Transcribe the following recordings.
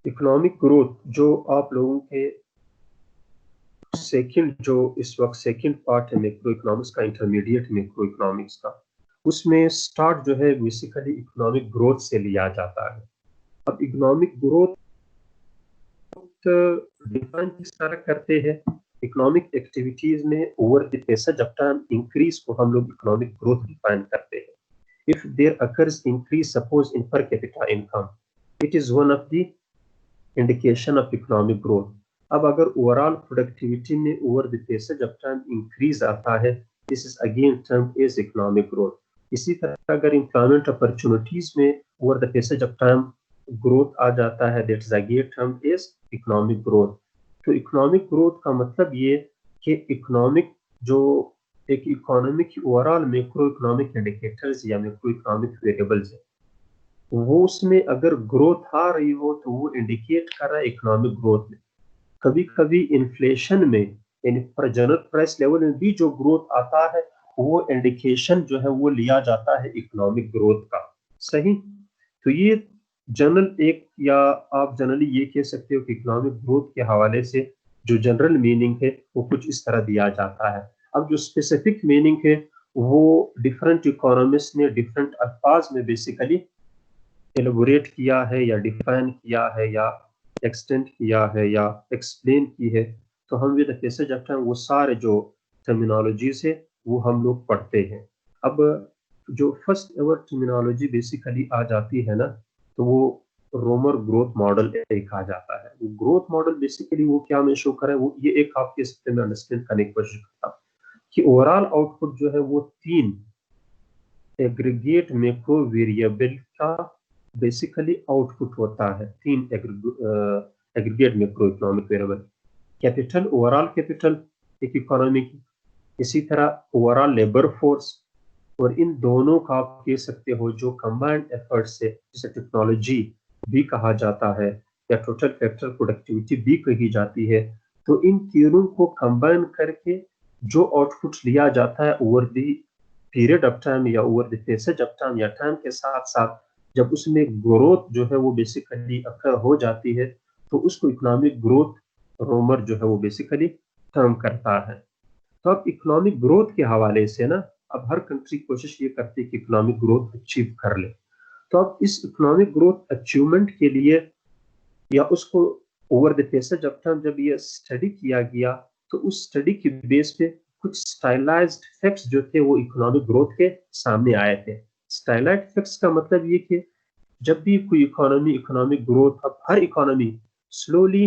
Economic growth जो आप लोगों के सेकंड जो इस वक्त सेकंड पार्ट है मैक्रो इकोनॉमिक्स का, इंटरमीडिएट मैक्रो इकोनॉमिक्स का, उसमें स्टार्ट जो है बेसिकली इकोनॉमिक ग्रोथ से लिया जाता है। अब इकोनॉमिक ग्रोथ डिफाइन किस तरह करते हैं? इकोनॉमिक एक्टिविटीज में over the passage of time increase को हम लोग इकोनॉमिक ग्रोथ डिफाइन करते हैं। If there occurs increase suppose in per capita income, it is one of the indication of economic growth. अब अगर ओवरऑल प्रोडक्टिविटी में over the passage of time increase आता है, this is again term as economic growth. इसी तरह अगर employment opportunities में over the passage of time growth आ जाता है, that is again term as economic growth. तो इकोनॉमिक ग्रोथ का मतलब ये कि इकोनॉमिक जो एक इकोनॉमी की ओवरऑल मैक्रो इकोनॉमिक इंडिकेटर्स या मैक्रो इकोनॉमिक वेरिएबल्स है, वो उसमें अगर ग्रोथ आ रही हो तो वो इंडिकेट कर रहा है इकोनॉमिक ग्रोथ में। कभी कभी इन्फ्लेशन में यानी जनरल प्राइस लेवल में भी जो ग्रोथ आता है, वो इंडिकेशन जो है वो लिया जाता है इकोनॉमिक ग्रोथ का। सही। तो ये जनरल एक, या आप जनरली ये कह सकते हो कि इकोनॉमिक ग्रोथ के हवाले से जो जनरल मीनिंग है वो कुछ इस तरह दिया जाता है। अब जो स्पेसिफिक मीनिंग है वो डिफरेंट इकोनॉमिस्ट ने डिफरेंट अल्फाज में बेसिकली एलोबोरेट किया है या डिफाइन किया है या एक्सटेंड किया है या एक्सप्लेन की है। तो हम विद पैसेज ऑफ टाइम वो सारे जो टर्मिनोलॉजीज है वो हम लोग पढ़ते हैं। अब जो फर्स्ट एवर टर्मिनोलॉजी बेसिकली आ जाती है ना, तो वो रोमर ग्रोथ मॉडल एक आ जाता है। वो ग्रोथ मॉडल बेसिकली वो क्या में शो करे, वो ये एक आपके सकते में अंडरस्टैंड करने की कोशिश करता कि ओवरऑल आउटपुट जो है वो तीन एग्रीगेट मैक्रो वेरिएबल का बेसिकली आउटपुट होता है। तीन aggregate macro economic variable, capital, overall capital एक इकोनॉमी की, इसी तरह ओवरऑल लेबर फोर्स, और इन दोनों का आप कह सकते हो जो कंबाइंड एफर्ट से, जिसे टेक्नोलॉजी भी कहा जाता है या टोटल फैक्टर प्रोडक्टिविटी भी कही जाती है। तो इन तीनों को कंबाइन करके जो आउटपुट लिया जाता है over the period of time या over the passage of time या टाइम के साथ साथ जब उसमें ग्रोथ जो है वो बेसिकली अकर हो जाती है, तो उसको इकोनॉमिक ग्रोथ रोमर जो है वो बेसिकली टर्म करता है। तो अब इकोनॉमिक ग्रोथ के हवाले से ना, अब हर कंट्री कोशिश ये करती है कि इकोनॉमिक ग्रोथ अचीव कर ले। तो अब इस इकोनॉमिक ग्रोथ अचीवमेंट के लिए या उसको over the passage of time जब ये स्टडी किया गया, तो उस स्टडी के बेस पे कुछ स्टाइलाइज्ड फैक्ट्स जो थे वो इकोनॉमिक ग्रोथ के सामने आए थे। स्टाइलाइज्ड फैक्ट्स का मतलब ये कि जब भी कोई इकोनॉमी इकोनॉमिक ग्रोथ, अब हर इकोनॉमी स्लोली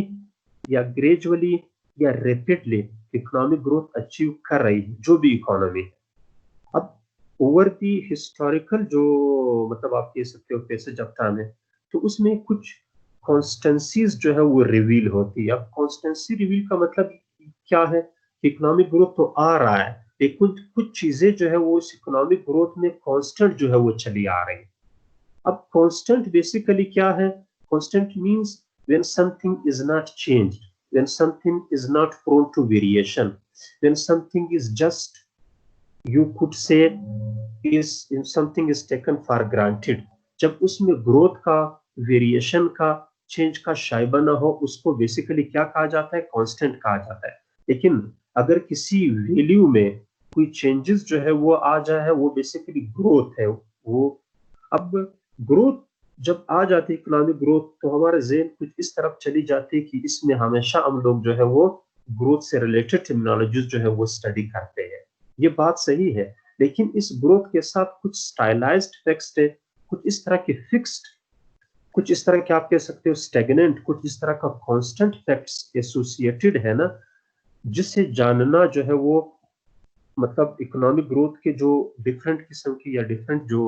या ग्रेजुअली या रैपिडली इकोनॉमिक ग्रोथ अचीव कर रही है, जो भी इकोनॉमी है। अब ओवर दी हिस्टोरिकल जो मतलब आप कह सकते हो पैसेज ऑफ टाइम है, तो उसमें कुछ कॉन्स्टेंसीज जो है वो रिवील होती है। अब कॉन्स्टेंसी रिवील का मतलब क्या है? इकोनॉमिक ग्रोथ तो आ रहा है, लेकिन कुछ कुछ चीजें जो है वो इस इकोनॉमिक ग्रोथ में कांस्टेंट जो है वो चली आ रही है। अब कांस्टेंट बेसिकली क्या है? Constant means when something is not changed, when something is not prone to variation, when something is just, you could say, is something is taken for granted। जब उसमें ग्रोथ का, वेरिएशन का, change का शायबा ना हो, उसको बेसिकली क्या कहा जाता है? कांस्टेंट कहा जाता है। लेकिन अगर किसी वैल्यू में कोई चेंजेस जो है वो आ जाए, वो बेसिकली ग्रोथ है वो। अब ग्रोथ जब आ जाती है, इकोनॉमिक ग्रोथ, तो हमारे ज़हन कुछ इस तरफ चली जाती है कि इसमें हमेशा हम लोग जो है वो ग्रोथ से रिलेटेड टर्मिनोलॉजीज जो है वो स्टडी करते हैं। ये बात सही है, लेकिन इस ग्रोथ के साथ कुछ स्टाइलाइज्ड फैक्ट्स है, कुछ इस तरह के फिक्स्ड, कुछ इस तरह के आप कह सकते हो स्टेगनेंट, कुछ इस तरह का कांस्टेंट फैक्ट्स एसोसिएटेड है ना, जिससे जानना जो है वो मतलब इकोनॉमिक ग्रोथ के जो डिफरेंट किस्म की या डिफरेंट जो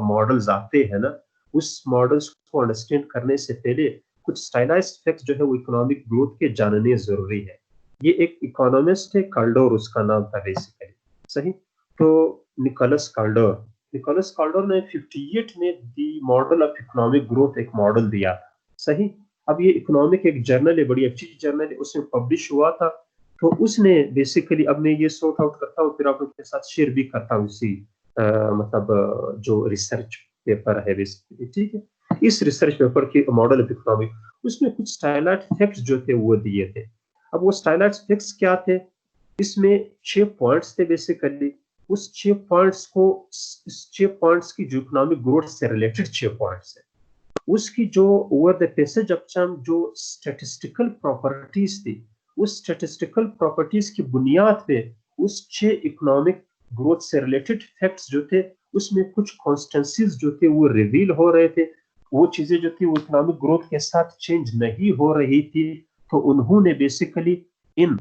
मॉडल्स आते हैं ना, उस मॉडल्स को अंडरस्टैंड करने से पहले कुछ स्टाइलाइज्ड फैक्ट्स जो है वो इकोनॉमिक ग्रोथ के जानने जरूरी है। ये एक इकोनॉमिस्ट है, काल्डोर उसका नाम था बेसिकली। सही। तो निकोलस काल्डोर, निकोलस काल्डोर ने 58 में दी मॉडल ऑफ इकोनॉमिक ग्रोथ एक मॉडल दिया। सही। अब ये इकोनॉमिक एक जर्नल है, बड़ी अच्छी जर्नल है, उसमें पब्लिश हुआ था। तो उसने बेसिकली, अब मैं ये सॉर्ट आउट करता हूँ फिर आप लोग के साथ शेयर भी करता हूँ इसी मतलब जो रिसर्च पेपर है बेसिकली। ठीक है। इस रिसर्च पेपर की मॉडल ऑफ इकोनॉमिक, उसमें कुछ स्टाइलाइट फैक्ट्स जो थे वो दिए थे। अब वो स्टाइलाइट फैक्ट्स क्या थे? इसमें 6 पॉइंट्स थे बेसिकली। उस 6 पॉइंट्स को, इस 6 पॉइंट्स की जो इकोनॉमिक ग्रोथ से रिलेटेड 6 पॉइंट्स है, उसकी जो over the passage of time जो स्टैटिस्टिकल प्रॉपर्टीज थी, उस स्टैटिस्टिकल प्रॉपर्टीज की बुनियाद पे उस 6 इकोनॉमिक ग्रोथ से रिलेटेड फैक्ट्स जो थे उसमें कुछ कॉन्स्टेंसीज जो थे वो रिवील हो रहे थे। वो चीजें जो थी वो इकोनॉमिक ग्रोथ के साथ चेंज नहीं हो रही थी। तो उन्होंने बेसिकली इन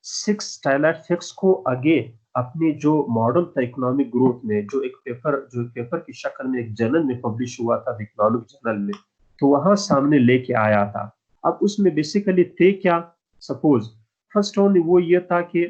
6 स्टाइलाइट फैक्ट्स को आगे अपने जो मॉडल था इकोनॉमिक ग्रोथ में, जो एक पेपर की शक्ल में एक जर्नल में पब्लिश हुआ था, इकोनॉमिक जर्नल में, तो वहां सामने लेके आया था। अब उसमें बेसिकली थे क्या? सपोज फर्स्ट ओनली वो ये था कि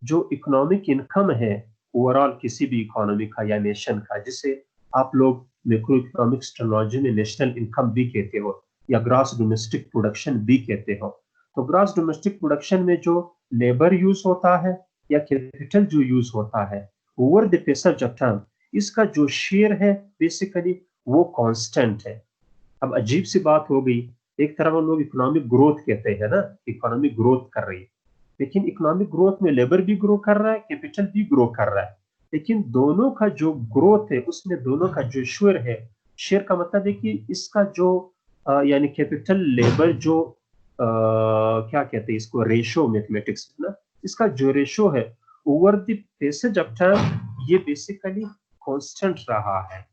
जो इकोनॉमिक इनकम है ओवरऑल किसी भी इकोनॉमी का या नेशन का, जिसे आप लोग मैक्रो इकोनॉमिक्स टर्मिनोलॉजी में नेशनल इनकम भी कहते हो या ग्रॉस डोमेस्टिक प्रोडक्शन भी कहते हो। तो ग्रॉस डोमेस्टिक प्रोडक्शन में जो लेबर यूज होता है या कैपिटल जो यूज होता है over the passage of time, इसका जो शेयर है बेसिकली वो कांस्टेंट है। अब अजीब सी बात हो गई, एक तरफ हम लोग इकोनॉमिक ग्रोथ कहते हैं ना, इकोनॉमिक ग्रोथ कर रही है, लेकिन इकोनॉमिक ग्रोथ में लेबर भी ग्रो कर रहा है, कैपिटल भी ग्रो कर रहा है, लेकिन दोनों का जो ग्रोथ है उसमें दोनों का जो शेयर है, शेयर का मतलब है कि इसका जो यानी कैपिटल लेबर जो क्या कहते हैं इसको, रेशो मैथमेटिक्स में ना, इसका जो रेशो है over the passage of time ये बेसिकली कांस्टेंट रहा है।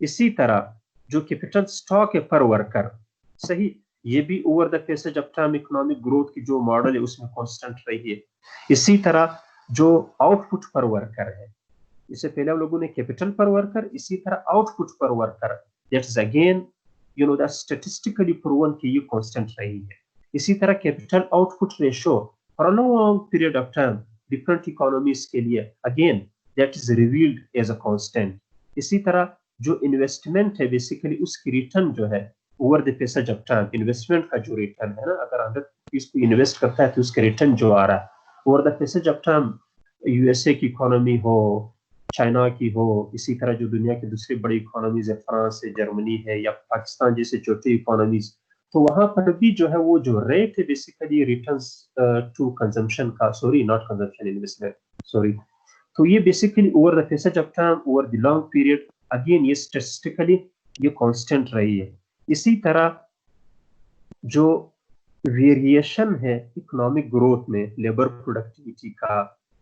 इसी तरह जो कैपिटल स्टॉक है पर वर्कर, सही, ये भी over the passage of time economic growth की जो मॉडल है उसमें कांस्टेंट रही है। इसी तरह जो आउटपुट पर वर्कर है, इससे पहले हम लोगों ने कैपिटल पर वर्कर, इसी तरह output per worker, that's again that statistically proven कि ये कांस्टेंट रही है। इसी तरह capital output ratio for a long period of time different economies के लिए again that is revealed as a constant. इसी तरह जो इन्वेस्टमेंट है बेसिकली उसकी रिटर्न जो है over the passage of time, investment का जो रिटर्न है ना, अगर 100 रुपीज को इन्वेस्ट करता है तो उसका रिटर्न जो आ रहा है over the passage of time, USA की इकोनॉमी हो, चाइना की हो, इसी तरह जो दुनिया की दूसरी बड़ी इकोनॉमीज है, फ्रांस है, जर्मनी है या पाकिस्तान जैसे छोटी इकोनॉमीज, तो वहां पर भी जो है वो जो रेट है बेसिकली रिटर्न्स टू कंजम्पशन का, sorry not consumption, investment, sorry, तो ये basically over the passage of time over the long period again ये स्टैटिस्टिकली ये कांस्टेंट रही है। इसी तरह जो वेरिएशन है इकोनॉमिक ग्रोथ में लेबर प्रोडक्टिविटी का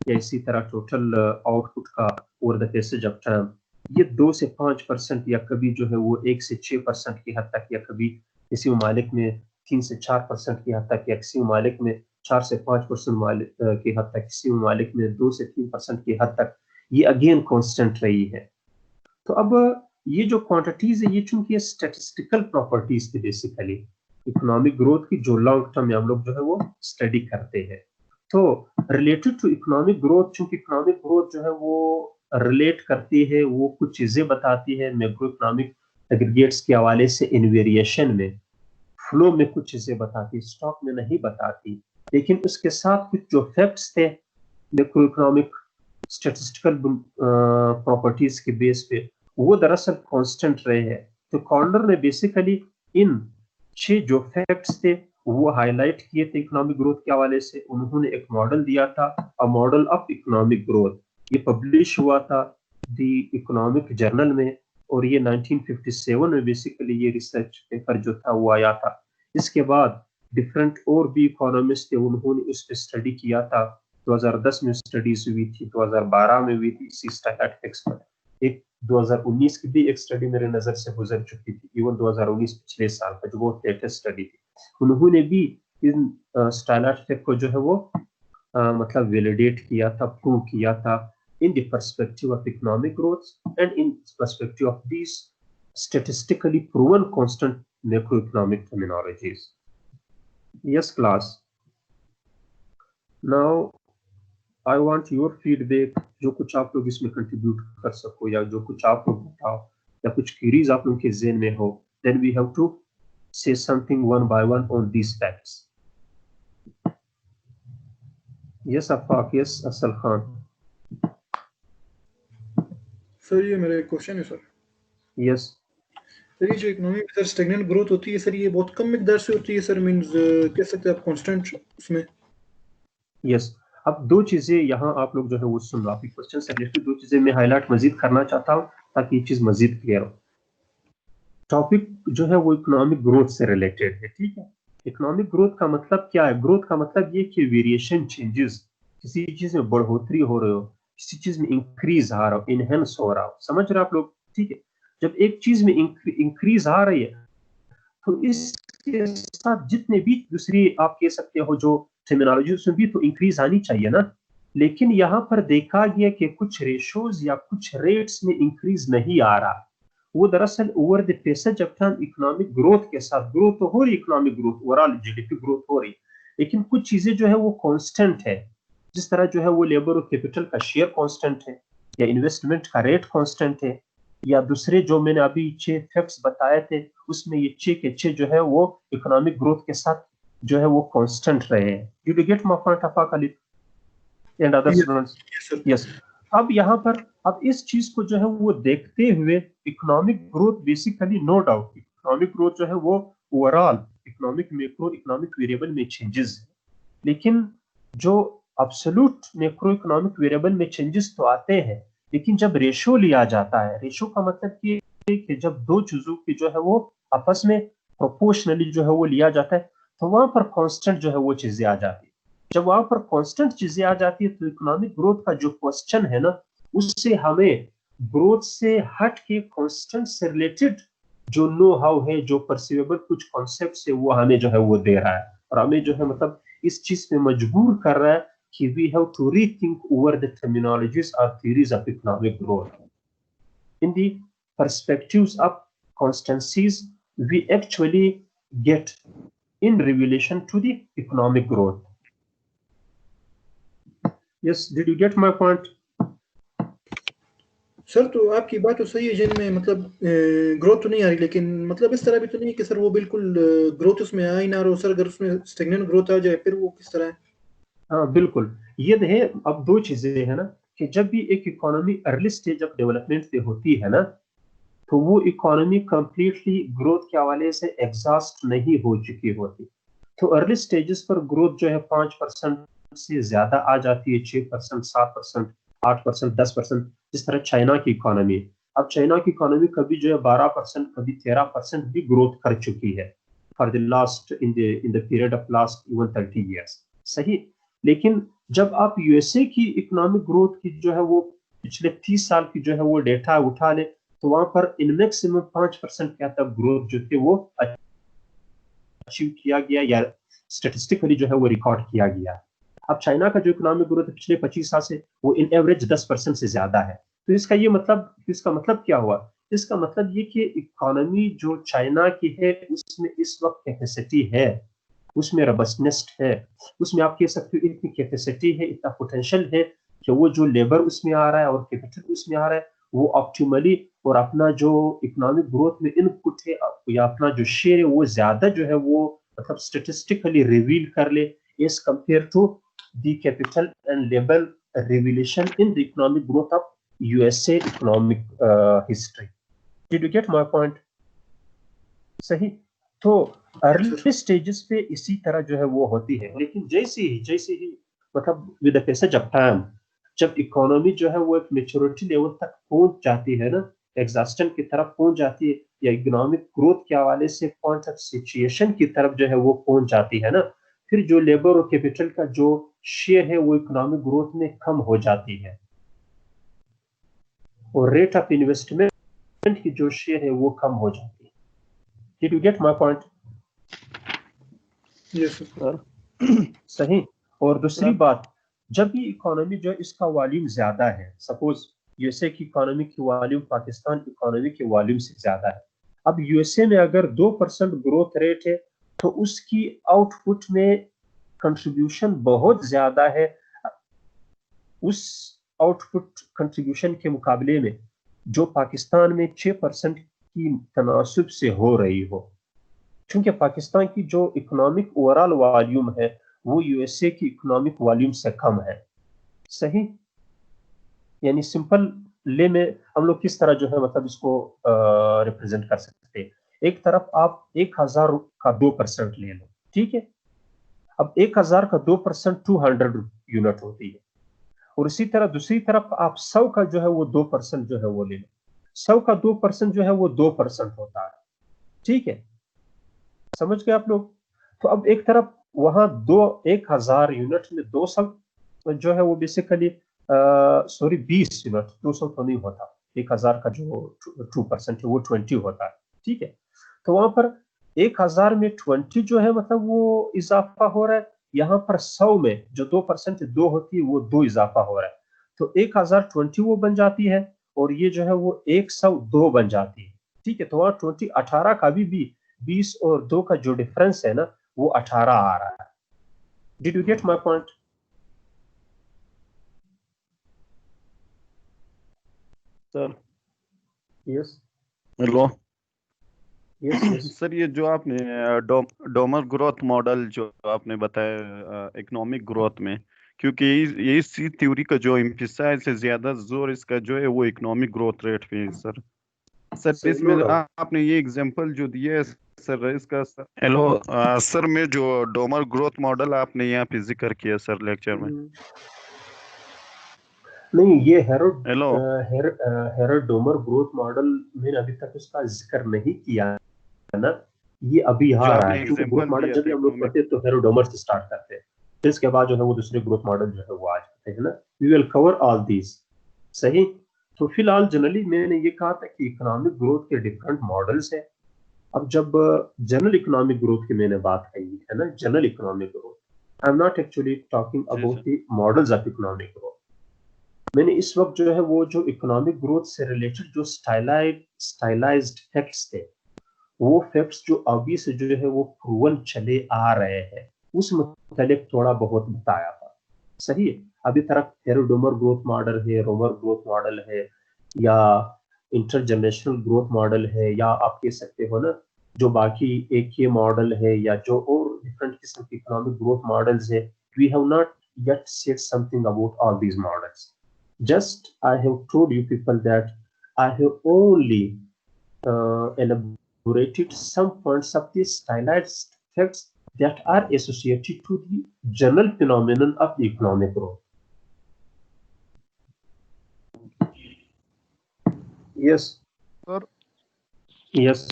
या इसी तरह टोटल आउटपुट का over the passage of time, ये 2 से 5% या कभी जो है वो 1 से 6% की हद तक, या कभी किसी ममालिक में 3 से 4% की हद तक, या किसी ममालिक में 4 से 5% की हद तक, किसी ममालिक में 2 से 3% की हद तक, ये अगेन कांस्टेंट रही है। तो अब ये जो क्वांटिटीज है ये चूंकि स्टैटिस्टिकल प्रॉपर्टीज थी बेसिकली इकोनॉमिक ग्रोथ की, जो लॉन्ग टर्म में हम लोग जो है वो स्टडी करते हैं, तो रिलेटेड टू इकोनॉमिक ग्रोथ, चूंकि इकोनॉमिक ग्रोथ जो है वो रिलेट करती है, वो कुछ चीजें बताती है मैक्रो इकोनॉमिक एग्रीगेट्स के हवाले से, इन वेरिएशन में, फ्लो में कुछ चीजें बताती, स्टॉक में नहीं बताती, लेकिन उसके साथ कुछ जो फैक्ट्स थे मैक्रो इकोनॉमिक स्टैटिस्टिकल प्रॉपर्टीज के बेस पे वो दरअसल कांस्टेंट रहे हैं। तो कॉर्नर ने बेसिकली इन 6 जो फैक्ट्स थे वो हाईलाइट किए थे इकोनॉमिक ग्रोथ के हवाले से। उन्होंने एक मॉडल दिया था, a model of economic growth, ये पब्लिश हुआ था द इकोनॉमिक जर्नल में, और ये 1957 में बेसिकली ये रिसर्च पेपर जो था वो आया था। इसके बाद डिफरेंट और भी इकोनॉमिस्ट थे, उन्होंने उस पर स्टडी किया था। 2010 में स्टडीज हुई थी, 2012 में हुई थी इसी स्टैटिस्टिक्स पर, एक 2019 की भी एक स्टडी मेरे नजर से गुजर चुकी थी, इवन 2019 पिछले साल का जो बहुत लेटेस्ट स्टडी थी, उन्होंने भी इन स्टैटिस्टिक्स को जो है वो मतलब वैलिडेट किया था, प्रूव किया था in the perspective of economic growth and in perspective of these statistically proven constant macroeconomic terminologies. Yes, class. Now I want your feedback, जो कुछ आप लोग इसमें कंट्रीब्यूट कर सको या जो कुछ आप लोग बताओ या कुछ क्वेरीज आप लोग के ज़हन में हो, then we have to say something one by one on these facts. Yes, Afaq. Yes, Asal Khan. Sir ये मेरा एक क्वेश्चन है सर। Yes. सर ये जो इकोनॉमी में सर स्टैग्नेंट ग्रोथ होती है सर, ये बहुत कम मिकदार से होती है सर, मींस कह सकते हैं आप कांस्टेंट उसमें? यस, अब दो चीजें यहाँ आप लोग जो है वो सुन लो, आपके क्वेश्चन से रिलेटेड दो चीजें मैं हाईलाइट मजीद करना चाहता हूँ ताकि ये चीज मजीद क्लियर हो। टॉपिक जो है वो इकोनॉमिक ग्रोथ से रिलेटेड है, ठीक है। इकोनॉमिक ग्रोथ का मतलब क्या है? ग्रोथ का मतलब ये कि वेरिएशन, चेंजेस, किसी चीज में बढ़ोतरी हो रही हो, किसी चीज में इंक्रीज आ रहा हो, इनहेंस हो रहा हो, समझ रहे हो आप लोग, ठीक है। जब एक चीज में इंक्रीज आ रही है तो इसके साथ जितने भी दूसरी आप कह सकते हो जो टर्मिनोलॉजी, उसमें भी तो इंक्रीज आनी चाहिए ना। लेकिन यहाँ पर देखा गया कि कुछ रेशोज या कुछ रेट्स में इंक्रीज नहीं आ रहा। वो दरअसल over the passage of time economic growth के साथ, ग्रोथ तो हो रही, economic growth overall GDP growth हो रही, लेकिन कुछ चीजें जो है वो कांस्टेंट है। जिस तरह जो है वो लेबर और कैपिटल का शेयर कांस्टेंट है, या इन्वेस्टमेंट का रेट कांस्टेंट है, या दूसरे जो मैंने अभी 6 फैक्ट्स बताए थे उसमें ये 6 के 6 जो है वो इकोनॉमिक ग्रोथ के साथ जो है वो कांस्टेंट रहे हैं। You get my point of colleague and other students? Yes. अब यहाँ पर अब इस चीज को जो है वो देखते हुए economic growth basically, no doubt economic growth जो है वो overall economic macro economic variable में चेंजेस है, लेकिन जो अब्सोल्यूट मैक्रो इकोनॉमिक वेरिएबल में चेंजेस तो आते हैं, लेकिन जब रेशो लिया जाता है, रेशो का मतलब ये है कि जब दो चीजों की जो है वो आपस में प्रोपोर्शनली जो है वो लिया जाता है, तो वहां पर कांस्टेंट जो है वो चीजें आ जाती है। जब वहां पर कांस्टेंट चीजें आ जाती है तो इकोनॉमिक ग्रोथ का जो क्वेश्चन है ना, उससे हमें ग्रोथ से हट के कांस्टेंट से रिलेटेड जो नो हाउ है, जो परसीवेबल कुछ कॉन्सेप्ट है, वो हमें जो है वो दे रहा है, और हमें जो है मतलब इस चीज पे मजबूर कर रहा है कि we have to rethink over the terminologies और theories of economic growth in the perspectives of constancies we actually get in relation to the economic growth. Yes, did you get my point? Sir तो आपकी बात तो सही है, जिनमें मतलब growth तो नहीं आ रही, लेकिन मतलब इस तरह भी तो नहीं है कि सर वो बिल्कुल ग्रोथ उसमें आ ही ना रहा हो सर, अगर उसमें स्टैग्नेंट ग्रोथ आ जाए फिर वो किस तरह है? हाँ बिल्कुल, ये है। अब दो चीजें है ना कि जब भी एक economy early stage of development पे होती है ना, तो वो इकोनॉमी कंप्लीटली ग्रोथ के हवाले से एग्जॉस्ट नहीं हो चुकी होती। तो अर्ली स्टेजेस पर ग्रोथ जो है 5% से ज्यादा आ जाती है, 6%, 7%, 8%, 10%, जिस तरह चाइना की इकोनॉमी। अब चाइना की इकोनॉमी कभी जो है 12%, कभी 13% भी ग्रोथ कर चुकी है for the last in the period of last even 30 years, सही। लेकिन जब आप यूएसए की इकोनॉमिक ग्रोथ की जो है वो पिछले 30 साल की जो है वो डेटा उठा ले, तो वहां पर इन मैक्सिमम 5% के तक ग्रोथ जो थे वो अचीव किया गया या स्टेटिस्टिकली जो है वो रिकॉर्ड किया गया। अब चाइना का जो इकोनॉमिक ग्रोथ पिछले 25 साल से वो इन एवरेज 10% से ज्यादा है। तो इसका मतलब क्या हुआ? इसका मतलब ये कि इकोनॉमी जो चाइना की है उसमें इस वक्त कैपेसिटी है, उसमें रबस्टनेस है, उसमें आप कह सकते हो इतनी कैपेसिटी है, इतना पोटेंशियल है कि वो जो लेबर उसमें आ रहा है और कैपिटल उसमें आ रहा है वो ऑप्टिमली, और अपना जो इकोनॉमिक ग्रोथ में इनपुट है या अपना जो शेयर है वो ज्यादा जो है वो मतलब स्टेटिस्टिकली रिवील कर ले as compare to the capital and labour revelation in the economic growth of USA economic history. Did you get my point? सही। तो अर्ली स्टेजेस पे इसी तरह जो है वो होती है, लेकिन जैसे ही मतलब with the passage of time, जब इकोनॉमी जो है वो एक मेच्योरिटी लेवल तक पहुंच जाती है ना, एग्जॉस्टन की तरफ पहुंच जाती है, या इकोनॉमिक ग्रोथ के हवाले से पॉइंट ऑफ सिचुएशन की तरफ जो है वो पहुंच जाती है ना, फिर जो लेबर और कैपिटल का जो शेयर है वो इकोनॉमिक ग्रोथ में कम हो जाती है, और रेट ऑफ इन्वेस्टमेंट की जो शेयर है वो कम हो जाती है। Did you get my point? Yes sir. सही। और दूसरी बात, जब भी इकोनॉमी जो है इसका वॉल्यूम ज्यादा है, सपोज यूएसए की इकोनॉमी की वॉल्यूम पाकिस्तान इकोनॉमी के वॉल्यूम से ज्यादा है, अब यूएसए में अगर 2% ग्रोथ रेट है तो उसकी आउटपुट में कंट्रीब्यूशन बहुत ज्यादा है उस आउटपुट कंट्रीब्यूशन के मुकाबले में जो पाकिस्तान में 6% की तनासुब से हो रही हो, क्योंकि पाकिस्तान की जो इकोनॉमिक ओवरऑल वॉल्यूम है वो यूएसए की इकोनॉमिक वॉल्यूम से कम है, सही। यानी सिंपल ले में हम लोग किस तरह जो है मतलब इसको रिप्रेजेंट कर सकते हैं, एक तरफ आप 1000 का 2% ले लो, ठीक है। अब 1000 का 2% 200 यूनिट होती है, और इसी तरह दूसरी तरफ आप 100 का जो है वो 2% जो है वो ले लो, 100 का 2% जो है वो 2% होता है, ठीक है, समझ गए आप लोग। तो अब एक तरफ वहां 1000 यूनिट में 200 जो है वो बेसिकली सॉरी 20 यूनिट, 200 तो नहीं होता, 1000 का जो 2% है वो 20 होता है, ठीक है। तो वहां पर 1000 में 20 जो है मतलब वो इजाफा हो रहा है, यहाँ पर 100 में जो 2% 2 होती है वो 2 इजाफा हो रहा है, तो 1020 वो बन जाती है, और ये जो है वो 102 बन जाती है, ठीक है। तो वहां 20 18 का भी 20 और 2 का जो डिफरेंस है ना वो 18 आ रहा है। Did you get my point? Sir yes hello. Yes yes sir ये जो आपने डोमर ग्रोथ मॉडल जो आपने बताया इकोनॉमिक ग्रोथ में, क्योंकि ये इसी थ्योरी का जो एम्फिसाइज है, ज्यादा जोर इसका जो है वो इकोनॉमिक ग्रोथ रेट पे है सर। सर इसमें नो डाउट। आपने ये एग्जांपल जो दिया है सर इसका सर, हेलो सर, में जो डोमर ग्रोथ मॉडल आपने यहाँ पे जिक्र किया सर लेक्चर में, नहीं, ये Herod hello. Herod Domar growth model मैंने अभी तक उसका जिक्र नहीं किया है ना, ये अभी जो आ रहा आपने है, क्योंकि ग्रोथ एग्जांपल मॉडल दिया जब था भी हम लोग इकोनॉमिक। पढ़ते हैं तो हेरोड डोमर से स्टार्ट करते हैं, फिर इसके बाद जो है वो दूसरे ग्रोथ मॉडल जो है वो आ जाते हैं ना। We will cover all these, सही। तो फिलहाल जनरली मैंने ये कहा था कि इकोनॉमिक ग्रोथ के डिफरेंट मॉडल्स है। अब जब जनरल इकोनॉमिक ग्रोथ की मैंने बात कही है ना, general economic growth, I am not actually talking जी about sir. The models of economic growth. मैंने इस वक्त जो है वो जो इकोनॉमिक ग्रोथ से रिलेटेड जो स्टाइलाइज्ड फैक्ट्स थे, वो फैक्ट्स जो अभी से जो है वो प्रूवन चले आ रहे हैं, उस मुतालिक थोड़ा बहुत बताया था, सही है। अभी तरफ हेरोडोमर ग्रोथ मॉडल है, रोमर ग्रोथ मॉडल है, या इंटरजनरेशनल ग्रोथ मॉडल है, या आप कह सकते हो ना जो बाकी एक ये मॉडल है, या जो और डिफरेंट किस्म के इकोनॉमिक ग्रोथ मॉडल्स है। We have not yet said something about all these models. Just I have told you people that I have only elaborated some points of the stylized facts that are associated to the general phenomenon of the economic growth. Yes, sir yes.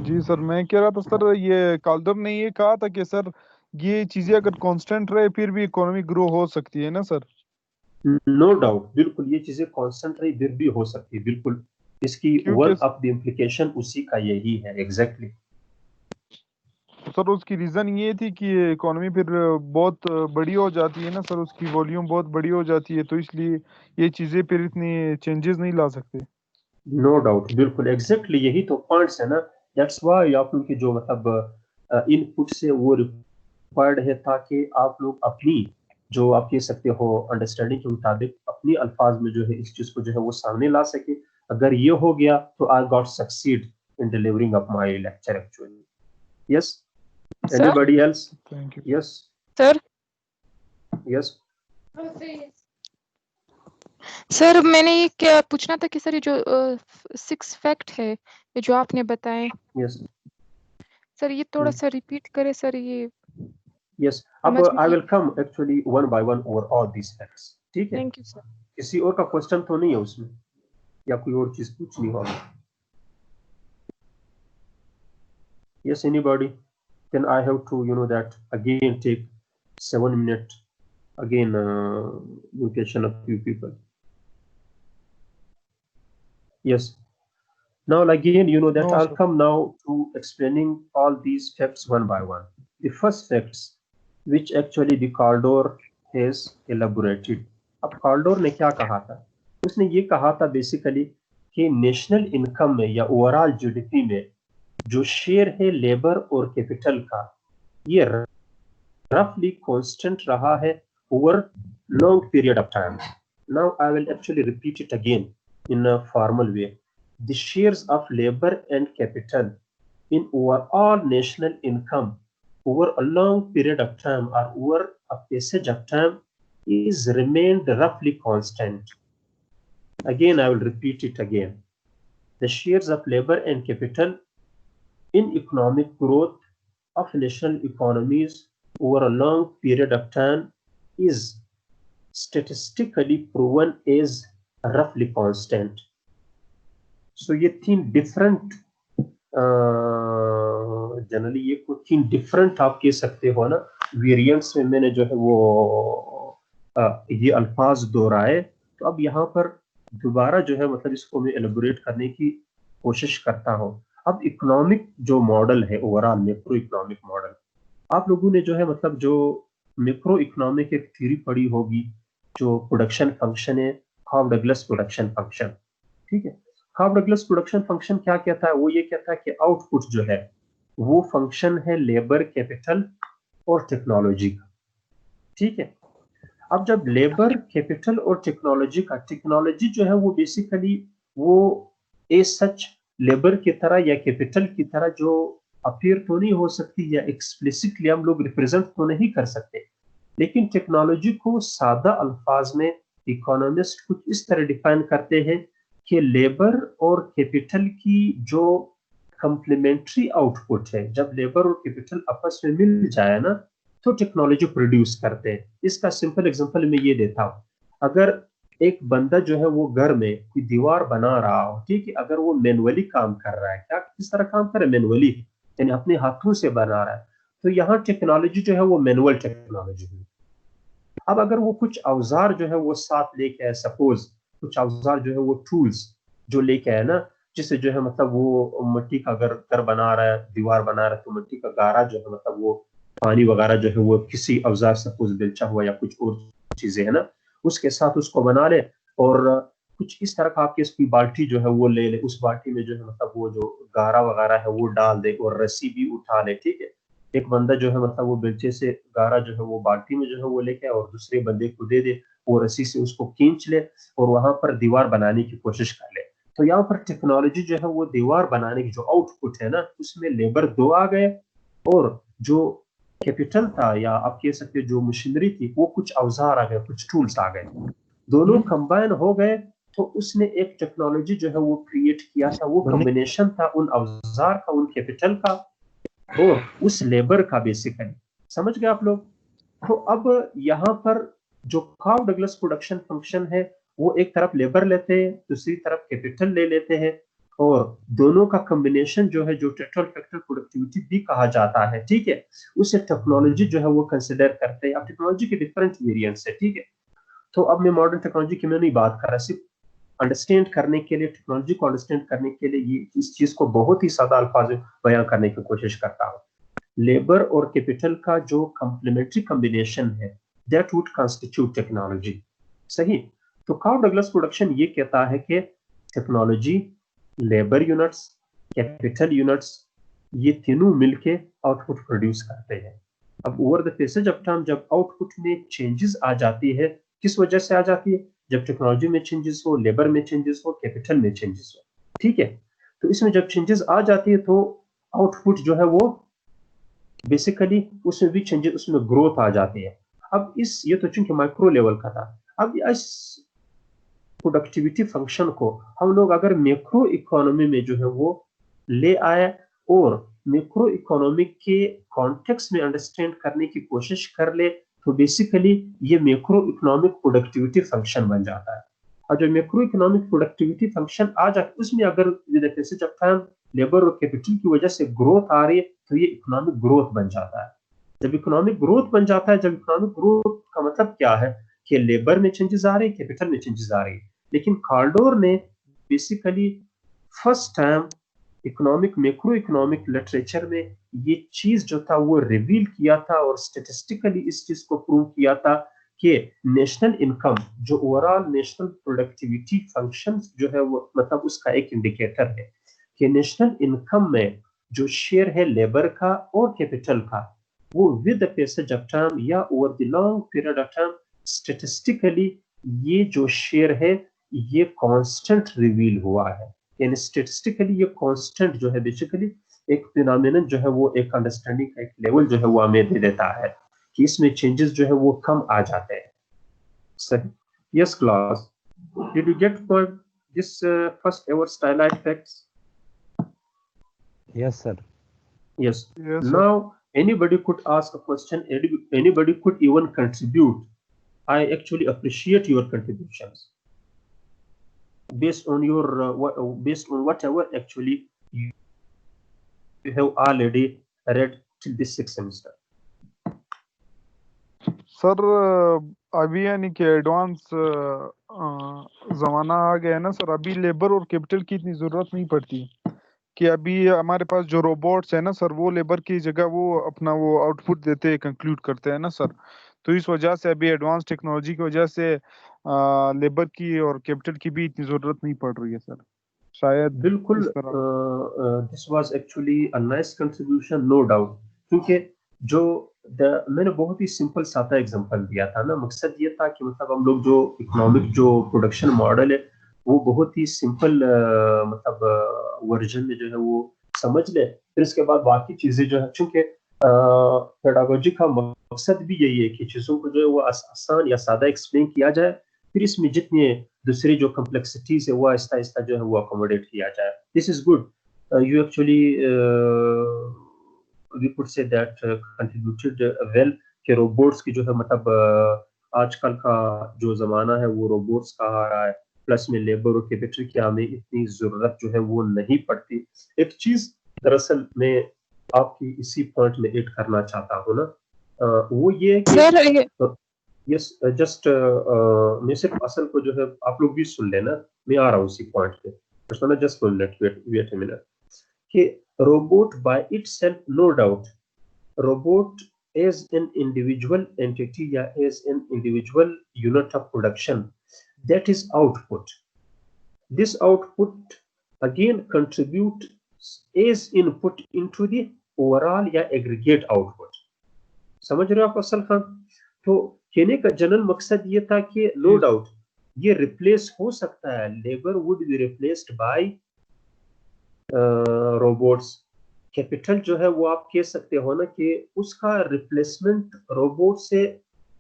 जी sir, मैं कह रहा था sir, ये Calder ने ये कहा था कि सर ये चीजें अगर कांस्टेंट रहे फिर भी इकोनॉमी ग्रो हो सकती है ना सर। नो डाउट, बिल्कुल ये चीजें कांस्टेंट रही फिर भी हो सकती है, बिल्कुल। इसकी क्योंकि वन ऑफ द इम्प्लीकेशन उसी का यही है, एग्जैक्टली। सर उसकी रीजन ये थी कि इकोनॉमी फिर बहुत बड़ी हो जाती है ना सर, उसकी वॉल्यूम बहुत बड़ी हो जाती है, तो इसलिए ये चीजें फिर इतनी चेंजेस नहीं ला सकते। नो डाउट, बिल्कुल एग्जैक्टली यही तो पॉइंट्स है ना। दैट्स व्हाई आप लोग की जो मतलब इनपुट से वो रिक्वायर्ड है, ताकि आप लोग अपनी जो आप कह सकते हो अंडरस्टैंडिंग के मुताबिक अपनी अल्फाज में जो है इस चीज को जो है वो सामने ला सके। अगर ये हो गया तो I got succeed in delivering of my lecture actually. Yes, sir anybody else? Thank you yes sir yes. Sir मैंने ये क्या पूछना था कि सर ये जो 6 फैक्ट है ये जो आपने बताए, यस सर ये थोड़ा सा रिपीट करें सर, ये यस। अब समझ में आई नहीं। Will come actually one by one over all these facts, ठीक है। Thank you sir. किसी और का क्वेश्चन तो नहीं है उसमें, या कोई और चीज पूछनी होगी? Yes, anybody? Then I have to, that again take 7 minute again mutation of few people. Yes. Now again, that no I'll sir. come now to explaining all these facts one by one. The first facts, which actually the Caldor has elaborated. अब कॉल्डोर ने क्या कहा था? उसने ये कहा था basically कि नेशनल इनकम में या ओवरऑल जीडीपी में जो शेयर है लेबर और कैपिटल का, ये रफली कांस्टेंट रहा है over long period of time. Now I will actually repeat it again in a formal way. The shares of labour and capital in overall national income over a long period of time or over a passage of time is remained roughly constant. Again, I will repeat it again. the shares of labor and capital in economic growth of national economies over a long period of time is statistically proven as roughly constant. So ये तीन different generally ये कुछ तीन different आप कह सकते हो ना वेरिएंट्स में मैंने जो है वो ये अल्फाज दोहराए। तो अब यहाँ पर दोबारा जो है मतलब इसको मैं एलेबोरेट करने की कोशिश करता हूँ। अब इकोनॉमिक जो मॉडल है ओवरऑल मैक्रो इकोनॉमिक मॉडल, आप लोगों ने जो है मतलब जो मैक्रो इकोनॉमिक एक थ्योरी पढ़ी होगी जो प्रोडक्शन फंक्शन है, कॉफ डगलस प्रोडक्शन फंक्शन। ठीक है, कॉफ डगलस प्रोडक्शन फंक्शन क्या कहता है? वो ये कहता है कि आउटपुट जो है वो फंक्शन है लेबर, कैपिटल और टेक्नोलॉजी का। ठीक है, अब जब लेबर, कैपिटल और टेक्नोलॉजी जो है वो बेसिकली वो ए सच लेबर की तरह या कैपिटल की तरह जो अपीयर तो नहीं हो सकती या एक्सप्लिसिटली हम लोग रिप्रेजेंट तो नहीं कर सकते, लेकिन टेक्नोलॉजी को सादा अल्फाज में इकोनॉमिस्ट कुछ इस तरह डिफाइन करते हैं कि लेबर और कैपिटल की जो कम्प्लीमेंट्री आउटपुट है, जब लेबर और कैपिटल आपस में मिल जाए ना तो टेक्नोलॉजी प्रोड्यूस करते हैं। इसका सिंपल एग्जांपल मैं ये देता हूँ, अगर एक बंदा जो है वो घर में कोई दीवार बना रहा हो, ठीक है, अगर वो मैनुअली काम कर रहा है, क्या किस तरह काम कर रहा है? मैनुअली, यानी अपने हाथों से बना रहा है, तो यहाँ टेक्नोलॉजी जो है वो मैनुअल टेक्नोलॉजी है। अब अगर वो कुछ औजार जो है वो साथ लेके आए, सपोज कुछ औजार जो है वो टूल्स जो लेके आए ना, जिससे जो है मतलब वो मिट्टी का घर बना रहा है, दीवार बना रहा है, तो मिट्टी का गारा जो है मतलब वो पानी वगैरह जो है वो किसी औजार सपोज बेलचा हुआ या कुछ और चीजें है ना, उसके साथ उसको बना ले और कुछ इस तरह का आपके इसकी बाल्टी जो है वो ले ले, उस बाल्टी में जो है मतलब वो जो गारा वगैरह है वो डाल दे और रस्सी भी उठा ले। ठीक है, एक बंदा जो है मतलब वो बेलचे से गारा जो है वो बाल्टी में जो है वो लेके और दूसरे बंदे को दे दे, वो रस्सी से उसको खींच ले और वहां पर दीवार बनाने की कोशिश कर ले। तो यहाँ पर टेक्नोलॉजी जो है वो दीवार बनाने की जो आउटपुट है ना, उसमें लेबर दो आ गए और जो कैपिटल था या आप कह सकते जो मशीनरी थी वो कुछ औजार आ गए, कुछ टूल्स आ गए, दोनों कंबाइन हो गए, तो उसने एक टेक्नोलॉजी जो है वो क्रिएट किया था। वो कॉम्बिनेशन था उन औजार का, उन कैपिटल का और उस लेबर का बेसिकली। समझ गए आप लोग? तो अब यहाँ पर जो कॉफ डगलस प्रोडक्शन फंक्शन है वो एक तरफ लेबर लेते हैं, दूसरी तरफ कैपिटल ले लेते हैं और दोनों का कॉम्बिनेशन जो है जो टोटल फैक्टर प्रोडक्टिविटी भी कहा जाता है। ठीक है, उसे टेक्नोलॉजी जो है वो कंसिडर करते हैं। अब टेक्नोलॉजी के डिफरेंट वेरिएंट्स है। ठीक है, तो अब मैं मॉडर्न टेक्नोलॉजी की मैं नहीं बात कर रहा, सिर्फ अंडरस्टैंड करने के लिए, टेक्नोलॉजी को अंडरस्टैंड करने के लिए ये इस चीज को बहुत ही सादा अल्फाज में बयां करने की कोशिश करता हूँ। लेबर और कैपिटल का जो कॉम्प्लीमेंट्री कॉम्बिनेशन है दैट वुड कॉन्स्टिट्यूट टेक्नोलॉजी। सही, तो कॉफ डगलस प्रोडक्शन ये कहता है कि technology, labour units, capital units, ये तीनों मिलके आउटपुट प्रोड्यूस करते हैं। अब over the passage of time जब आउटपुट में चेंजेस आ जाती है, किस वजह से आ जाती है? जब टेक्नोलॉजी में चेंजेस हो, लेबर में चेंजेस हो, कैपिटल में चेंजेस हो। ठीक है, तो इसमें जब चेंजेस आ जाती है तो आउटपुट जो है वो बेसिकली उसमें भी चेंजेस, उसमें ग्रोथ आ जाती है। अब इस ये तो चूंकि माइक्रो लेवल का था, अब इस प्रोडक्टिविटी फंक्शन को हम लोग अगर मैक्रो इकोनॉमी में जो है वो ले आए और मैक्रो इकोनॉमिक के कॉन्टेक्स्ट में अंडरस्टैंड करने की कोशिश कर ले, तो बेसिकली ये मैक्रो इकोनॉमिक प्रोडक्टिविटी फंक्शन बन जाता है। और जो मैक्रो इकोनॉमिक प्रोडक्टिविटी फंक्शन आ जाए उसमें अगर with passage of time labour और कैपिटल की वजह से ग्रोथ आ रही है तो ये इकोनॉमिक ग्रोथ बन जाता है। जब इकोनॉमिक ग्रोथ बन जाता है, जब इकोनॉमिक ग्रोथ का मतलब क्या है कि लेबर में चेंजेस आ रही है, कैपिटल में चेंजेस आ रही है। लेकिन कार्डोर ने basically first time economic macro economic literature में ये चीज जो था वो रिवील किया था और स्टैटिस्टिकली इस चीज को प्रूव किया था कि नेशनल इनकम जो ओवरऑल नेशनल प्रोडक्टिविटी फंक्शन जो है वो मतलब उसका एक इंडिकेटर है कि नेशनल इनकम में जो शेयर है लेबर का और कैपिटल का, वो विद पैसेज ऑफ टाइम या over the long period of time statistically ये जो शेयर है ये कांस्टेंट रिवील हुआ है। यानी स्टैटिस्टिकली ये कांस्टेंट जो है बेसिकली एक फिनोमेनन जो है वो एक अंडरस्टैंडिंग का एक लेवल जो है वो हमें दे देता है कि इसमें चेंजेस जो है वो कम आ जाते हैं। सही? Yes class, did you gate point? this first ever stylite facts? Yes, sir. Yes. Yes, sir. Now anybody could ask a question, anybody could even contribute. I actually appreciate your contributions based on your based on whatever actually you have already read till this 6th semester. Sir अभी यानी कि advance ज़माना आ गया है ना sir, अभी labour और capital की इतनी ज़रूरत नहीं पड़ती कि अभी हमारे पास जो रोबोट्स है ना सर, वो लेबर की जगह वो अपना वो आउटपुट देते हैं, कंक्लूड करते हैं ना सर। तो इस वजह से अभी एडवांस टेक्नोलॉजी की वजह से लेबर की और कैपिटल की भी इतनी ज़रूरत नहीं पड़ रही है सर, शायद बिल्कुल। इस तरह। This was actually a nice contribution, no doubt. क्योंकि जो मैंने बहुत ही सिंपल सादा एग्जांपल दिया था ना, मकसद ये था कि मतलब हम लोग जो इकोनॉमिक जो प्रोडक्शन मॉडल है वो बहुत ही सिंपल मतलब वर्जन में जो है वो समझ ले, फिर इसके बाद बाकी चीजें जो है, चूंकि पेडागोजी का मकसद भी यही है कि चीजों को जो है वो आसान या सादा एक्सप्लेन किया जाए, फिर इसमें जितने दूसरी जो कॉम्प्लेक्सिटीज है वो आहिस्ता आहिस्ता जो है वो अकोमोडेट किया जाए। This is good. You actually we could say that contributed well कि रोबोट्स की जो है मतलब आजकल का जो जमाना है वो रोबोट्स का आ रहा है, प्लस में लेबर और कैपिटल की हमें इतनी जरूरत जो है वो नहीं पड़ती। एक चीज दरअसल मैं आपकी इसी पॉइंट में ऐड करना चाहता हूँ ना, वो ये कि सर यस जस्ट मैं सिर्फ असल को जो है आप लोग भी सुन लेना, मैं आ रहा हूँ उसी पॉइंट पे। जस्ट वेट अ मिनट कि robot by itself, no doubt, robot as an individual entity या as an individual unit of production, that is output. This output again contribute as input into the overall या aggregate output. समझ रहे हो आप असल खान? तो कहने का जनरल मकसद ये था कि नो डाउट ये रिप्लेस हो सकता है, labour would be replaced by robots. Capital जो है वो आप कह सकते हो ना कि उसका रिप्लेसमेंट रोबोट से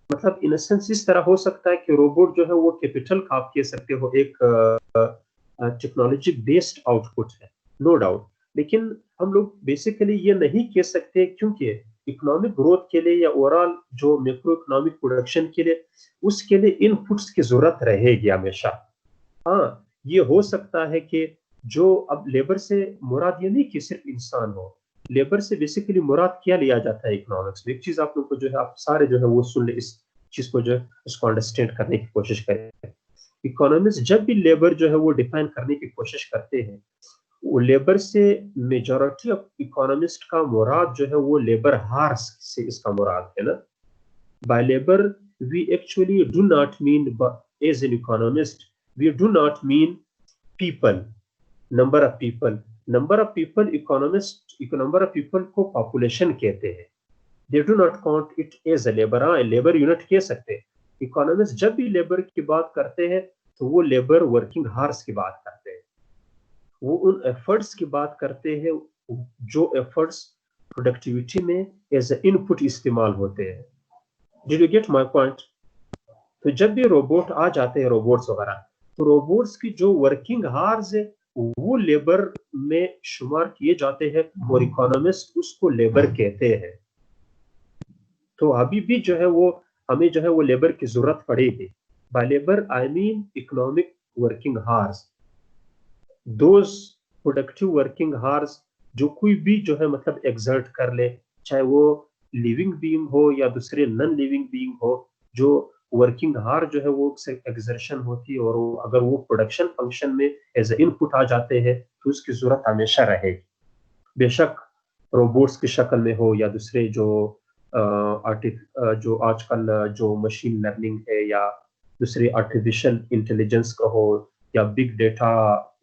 मतलब इन सेंस इस तरह हो सकता है कि रोबोट जो है वो कैपिटल का आप कह सकते हो एक टेक्नोलॉजी बेस्ड आउटपुट है, नो डाउट। लेकिन हम लोग बेसिकली ये नहीं कह सकते क्योंकि इकोनॉमिक ग्रोथ के लिए या ओवरऑल जो मैक्रो इकोनॉमिक प्रोडक्शन के लिए उसके लिए इनपुट्स की जरूरत रहेगी हमेशा। हाँ, ये हो सकता है कि जो अब लेबर से मुराद ये नहीं कि सिर्फ इंसान हो, लेबर से बेसिकली मुराद क्या लिया जाता है इकोनॉमिक्स में। एक चीज आप लोग को जो है आप सारे जो है वो सुन ले, इस चीज को जो है उसको अंडरस्टैंड करने की कोशिश करें। इकोनॉमिक्स जब भी लेबर जो है वो डिफाइन करने की कोशिश करते हैं, वो लेबर से मेजॉरिटी ऑफ इकोनॉमिस्ट का मुराद जो है वो लेबर हार्स से इसका मुराद है ना। By labour we actually do not mean as an economist, we do not mean people, number of people. Number of people economist number of people को पॉपुलेशन कहते हैं, they do not count it as a labour. हाँ, labour unit कह सकते हैं। Economist जब भी labour की बात करते हैं तो वो लेबर वर्किंग हार्स की बात करते हैं, वो उन एफर्ट्स की बात करते हैं जो एफर्ट्स प्रोडक्टिविटी में एज ए इनपुट इस्तेमाल होते हैं। Did you get my point? तो जब भी रोबोट आ जाते हैं, रोबोट्स वगैरह, तो रोबोट्स की जो वर्किंग हार्स है वो लेबर में शुमार किए जाते हैं और इकोनॉमिस्ट उसको लेबर कहते हैं। तो अभी भी जो है वो हमें जो है वो लेबर की जरूरत पड़ेगी। By labour I mean economic working hours, those productive working hours जो कोई भी जो है मतलब एग्जर्ट कर ले, चाहे वो लिविंग बीइंग हो या दूसरे नॉन लिविंग बीइंग हो, जो वर्किंग हार जो है वो एक्सर्शन होती है और वो अगर वो प्रोडक्शन फंक्शन में एज ए इनपुट आ जाते हैं तो उसकी जरूरत हमेशा रहेगी, बेशक रोबोट्स की शक्ल में हो या दूसरे जो जो आजकल जो मशीन लर्निंग है या दूसरे आर्टिफिशियल इंटेलिजेंस का हो या बिग डेटा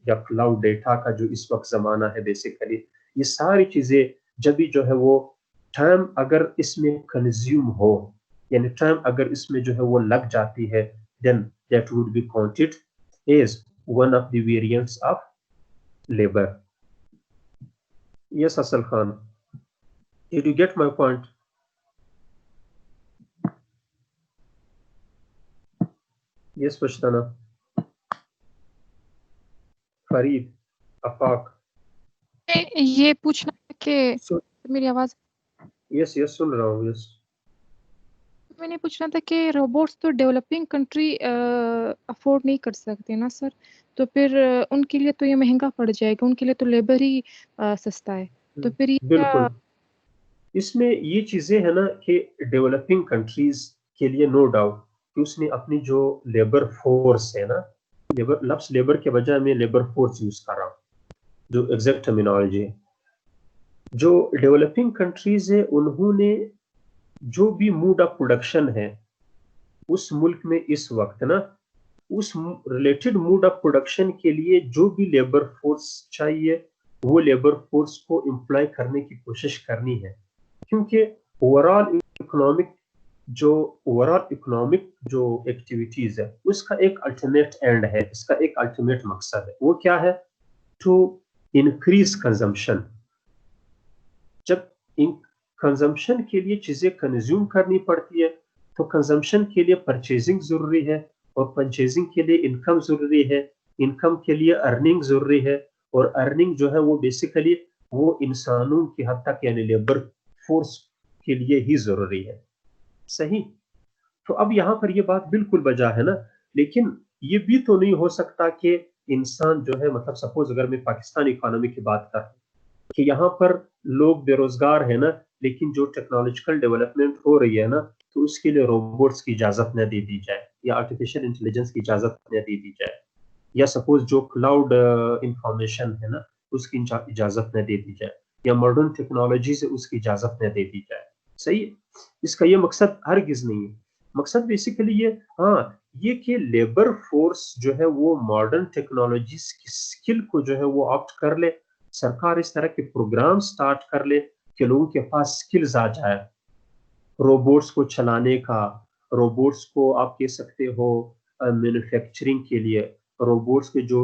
या क्लाउड डेटा का जो इस वक्त जमाना है, बेसिकली ये सारी चीजें जब भी जो है वो टाइम अगर इसमें कंज्यूम हो, यानी टाइम अगर इसमें जो है वो लग जाती है, then that would be counted as one of the variants of labour. Yes Asal Khan, did you get my point? Yes पछताना। फरीद, अफाक। ये पूछना कि सर मेरी आवाज यस यस सुन रहा हूँ। यस मैंने पूछना था कि रोबोट्स तो डेवलपिंग कंट्री अफोर्ड नहीं कर सकते ना सर, तो फिर उनके लिए तो ये महंगा पड़ जाएगा, उनके लिए तो लेबर ही सस्ता है, तो फिर ये क्या? बिल्कुल। इसमें ये चीजें है ना कि डेवलपिंग कंट्रीज के लिए नो डाउट कि उसने अपनी जो लेबर फोर्स है ना, लफ्ज लेबर के बजाय मैं लेबर फोर्स यूज कर रहा हूँ, जो एग्जैक्ट टर्मिनोलॉजी है। जो डेवलपिंग कंट्रीज है उन्होंने जो भी मोड ऑफ प्रोडक्शन है उस मुल्क में इस वक्त ना, उस रिलेटेड मोड ऑफ प्रोडक्शन के लिए जो भी लेबर फोर्स चाहिए वो लेबर फोर्स को एम्प्लॉय करने की कोशिश करनी है, क्योंकि ओवरऑल इकोनॉमिक जो एक्टिविटीज है उसका एक अल्टीमेट एंड है, इसका एक अल्टीमेट मकसद है। वो क्या है? To increase consumption. जब कंजम्पशन के लिए चीजें कंज्यूम करनी पड़ती है तो कंजम्पशन के लिए परचेजिंग जरूरी है, और परचेजिंग के लिए इनकम जरूरी है, इनकम के लिए अर्निंग जरूरी है, और अर्निंग जो है वो बेसिकली वो इंसानों की हद तक यानी लेबर फोर्स के लिए ही जरूरी है। सही। तो अब यहाँ पर ये बात बिल्कुल बजा है ना, लेकिन ये भी तो नहीं हो सकता कि इंसान जो है, मतलब सपोज अगर मैं पाकिस्तान इकोनॉमी की बात करूं कि यहाँ पर लोग बेरोजगार है ना, लेकिन जो टेक्नोलॉजिकल डेवलपमेंट हो रही है ना तो उसके लिए रोबोट्स की इजाजत न दे दी जाए, या आर्टिफिशियल इंटेलिजेंस की इजाजत न दे दी जाए, या सपोज जो क्लाउड इंफॉर्मेशन है ना उसकी इजाजत न दे दी जाए, या मॉडर्न टेक्नोलॉजी से उसकी इजाजत न दे दी जाए। सही है? इसका ये मकसद हरगिज नहीं है। मकसद बेसिकली ये, हाँ, ये कि लेबर फोर्स जो है वो मॉडर्न टेक्नोलॉजी की स्किल को जो है वो ऑप्ट कर ले, सरकार इस तरह के प्रोग्राम स्टार्ट कर ले कि लोगों के पास स्किल्स आ जाए रोबोट्स को चलाने का। रोबोट्स को आप कह सकते हो मैन्युफैक्चरिंग के लिए, रोबोट्स के जो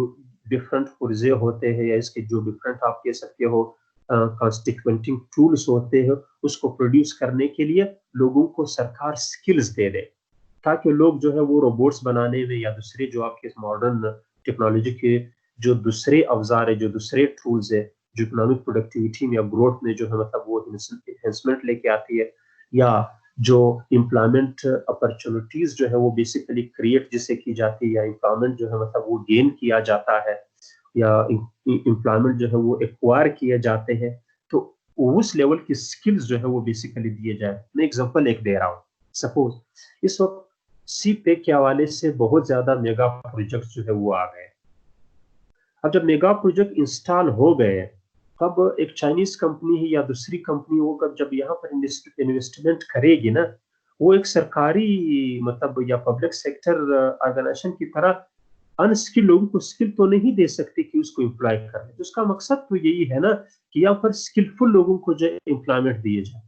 डिफरेंट पुर्जे होते हैं या इसके जो डिफरेंट आप कह सकते हो कॉन्स्टिट्यूएंटिंग टूल्स होते हैं उसको प्रोड्यूस करने के लिए लोगों को सरकार स्किल्स दे दे, ताकि लोग जो है वो रोबोट्स बनाने में या दूसरे जो आपके मॉडर्न टेक्नोलॉजी के जो दूसरे अवजार है, जो दूसरे टूल्स है, जो इकोनॉमिक प्रोडक्टिविटी में या ग्रोथ में जो है मतलब वो एनहेंसमेंट लेके आती है, या जो एम्प्लॉयमेंट अपॉर्चुनिटीज जो है वो बेसिकली क्रिएट जिससे की जाती है, या एम्प्लॉयमेंट जो है मतलब वो गेन किया जाता है, या एम्प्लॉयमेंट जो है वो एक्वायर किए जाते हैं, तो उस लेवल की स्किल्स जो है वो बेसिकली दिए जाए। मैं एग्जांपल एक दे रहा हूँ। सपोज इस वक्त सी पैक के हवाले से बहुत ज्यादा मेगा प्रोजेक्ट जो है वो आ गए। अब जब मेगा प्रोजेक्ट इंस्टॉल हो गए तब एक चाइनीज कंपनी है या दूसरी कंपनी होगा जब यहाँ पर इन्वेस्टमेंट करेगी ना, वो एक सरकारी मतलब या पब्लिक सेक्टर ऑर्गेनाइजेशन की तरह अनस्किल लोगों को स्किल तो नहीं दे सकती कि उसको एम्प्लॉय कर ले। तो उसका मकसद तो यही है ना कि यहाँ पर स्किलफुल लोगों को जो एम्प्लॉयमेंट दिए जाए।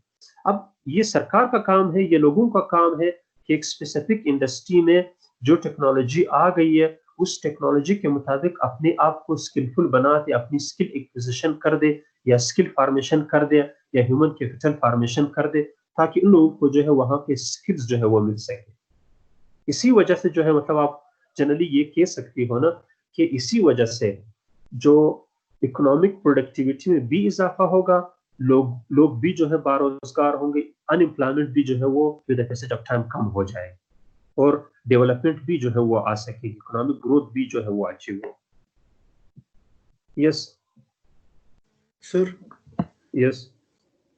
अब ये सरकार का काम है, ये लोगों का काम है कि एक स्पेसिफिक इंडस्ट्री में जो टेक्नोलॉजी आ गई है उस टेक्नोलॉजी के मुताबिक अपने आप को स्किलफुल बना दे, अपनी स्किल एक्विजिशन कर दे, या स्किल फॉर्मेशन कर दे, या ह्यूमन कैपिटल फॉर्मेशन कर दे, ताकि उन लोगों को जो है वहां के स्किल्स जो है वो मिल सके। इसी वजह से जो है मतलब आप जनरली ये कह सकती हो ना कि इसी वजह से जो इकोनॉमिक प्रोडक्टिविटी में भी इजाफा होगा, लोग भी जो है बेरोजगार होंगे, अनएम्प्लॉयमेंट भी जो है वो with the passage of time कम हो जाएगी, और डेवलपमेंट भी जो है वो आ सकेगी, इकोनॉमिक ग्रोथ भी जो है वो अचीव हो। यस सर यस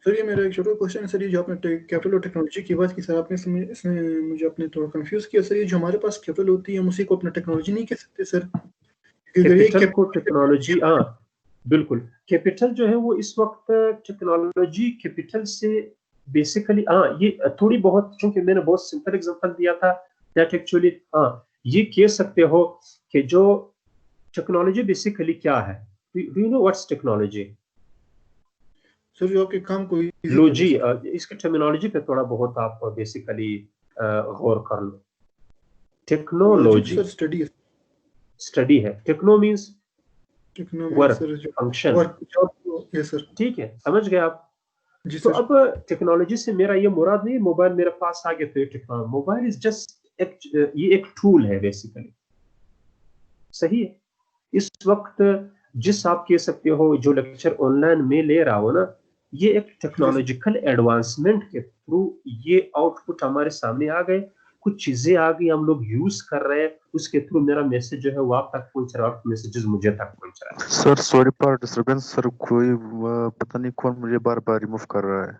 सर ये मेरा एक छोटा क्वेश्चन है सर, ये जो आपने कैपिटल और टेक्नोलॉजी की बात की सर, आपने इसमें मुझे आपने थोड़ा कंफ्यूज किया सर। ये जो हमारे पास कैपिटल होती है हम उसी को अपना टेक्नोलॉजी नहीं कह सकते सर? कैपिटल को टेक्नोलॉजी, हाँ बिल्कुल, कैपिटल जो है वो इस वक्त टेक्नोलॉजी कैपिटल से बेसिकली, हाँ ये थोड़ी बहुत, क्योंकि मैंने बहुत सिंपल एग्जांपल दिया था दैट एक्चुअली, हाँ ये कह सकते हो कि जो टेक्नोलॉजी बेसिकली क्या है। Do you know what's technology? Sir जो आपके काम को लो जी, इसके टर्मिनोलॉजी पे थोड़ा बहुत आप बेसिकली गौर कर लो। टेक्नोलॉजी स्टडी है, techno means work, function, sir ठीक है, समझ गए आप? जी तो सर। अब टेक्नोलॉजी से मेरा ये मुराद नहीं मोबाइल मेरे पास आ गया तो ये टेक्नोलॉजी, मोबाइल इज जस्ट ये एक टूल है बेसिकली। सही है, इस वक्त जिस आप कह सकते हो जो लेक्चर ऑनलाइन में ले रहा हो ना, ये एक टेक्नोलॉजिकल एडवांसमेंट के थ्रू ये आउटपुट हमारे सामने आ गए, कुछ चीजें आ गई, हम लोग यूज कर रहे हैं, उसके थ्रू मेरा मैसेज जो है वो आप तक पहुंच रहा है, आपके मैसेजेस मुझे तक पहुंच रहा है। Sir sorry for disturbance sir, कोई पता नहीं कौन मुझे बार बार रिमूव कर रहा है।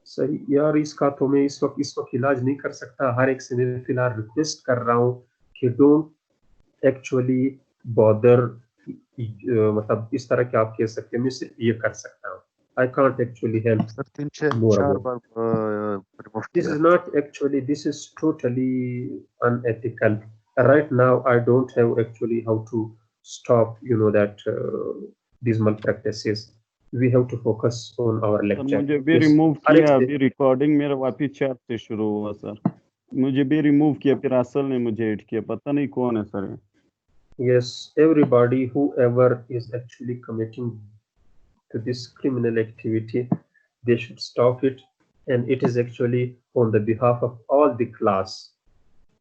सही यार, इसका तो मैं इस वक्त इलाज नहीं कर सकता। हर एक से मैं फिलहाल रिक्वेस्ट कर रहा हूँ कि डोंट एक्चुअली बॉदर, मतलब इस तरह के आप कह सकते हैं, मैं सिर्फ ये कर सकता हूँ। I can't actually help sir 3 more 4 about bar remove this. किया। Is not actually, this is totally unethical. Right now I don't have actually how to stop, you know, that these malpractices. We have to focus on our sir lecture. मुझे भी Yes. Remove her एक किया, से अभी recording मेरा वापिस chat से शुरू हुआ सर, मुझे भी रिमूव किया, फिर असल ने मुझे ऐड किया, पता नहीं कौन है सर ये। Yes, everybody, whoever is actually committing to this criminal activity, they should stop it, and it is actually on the behalf of all the class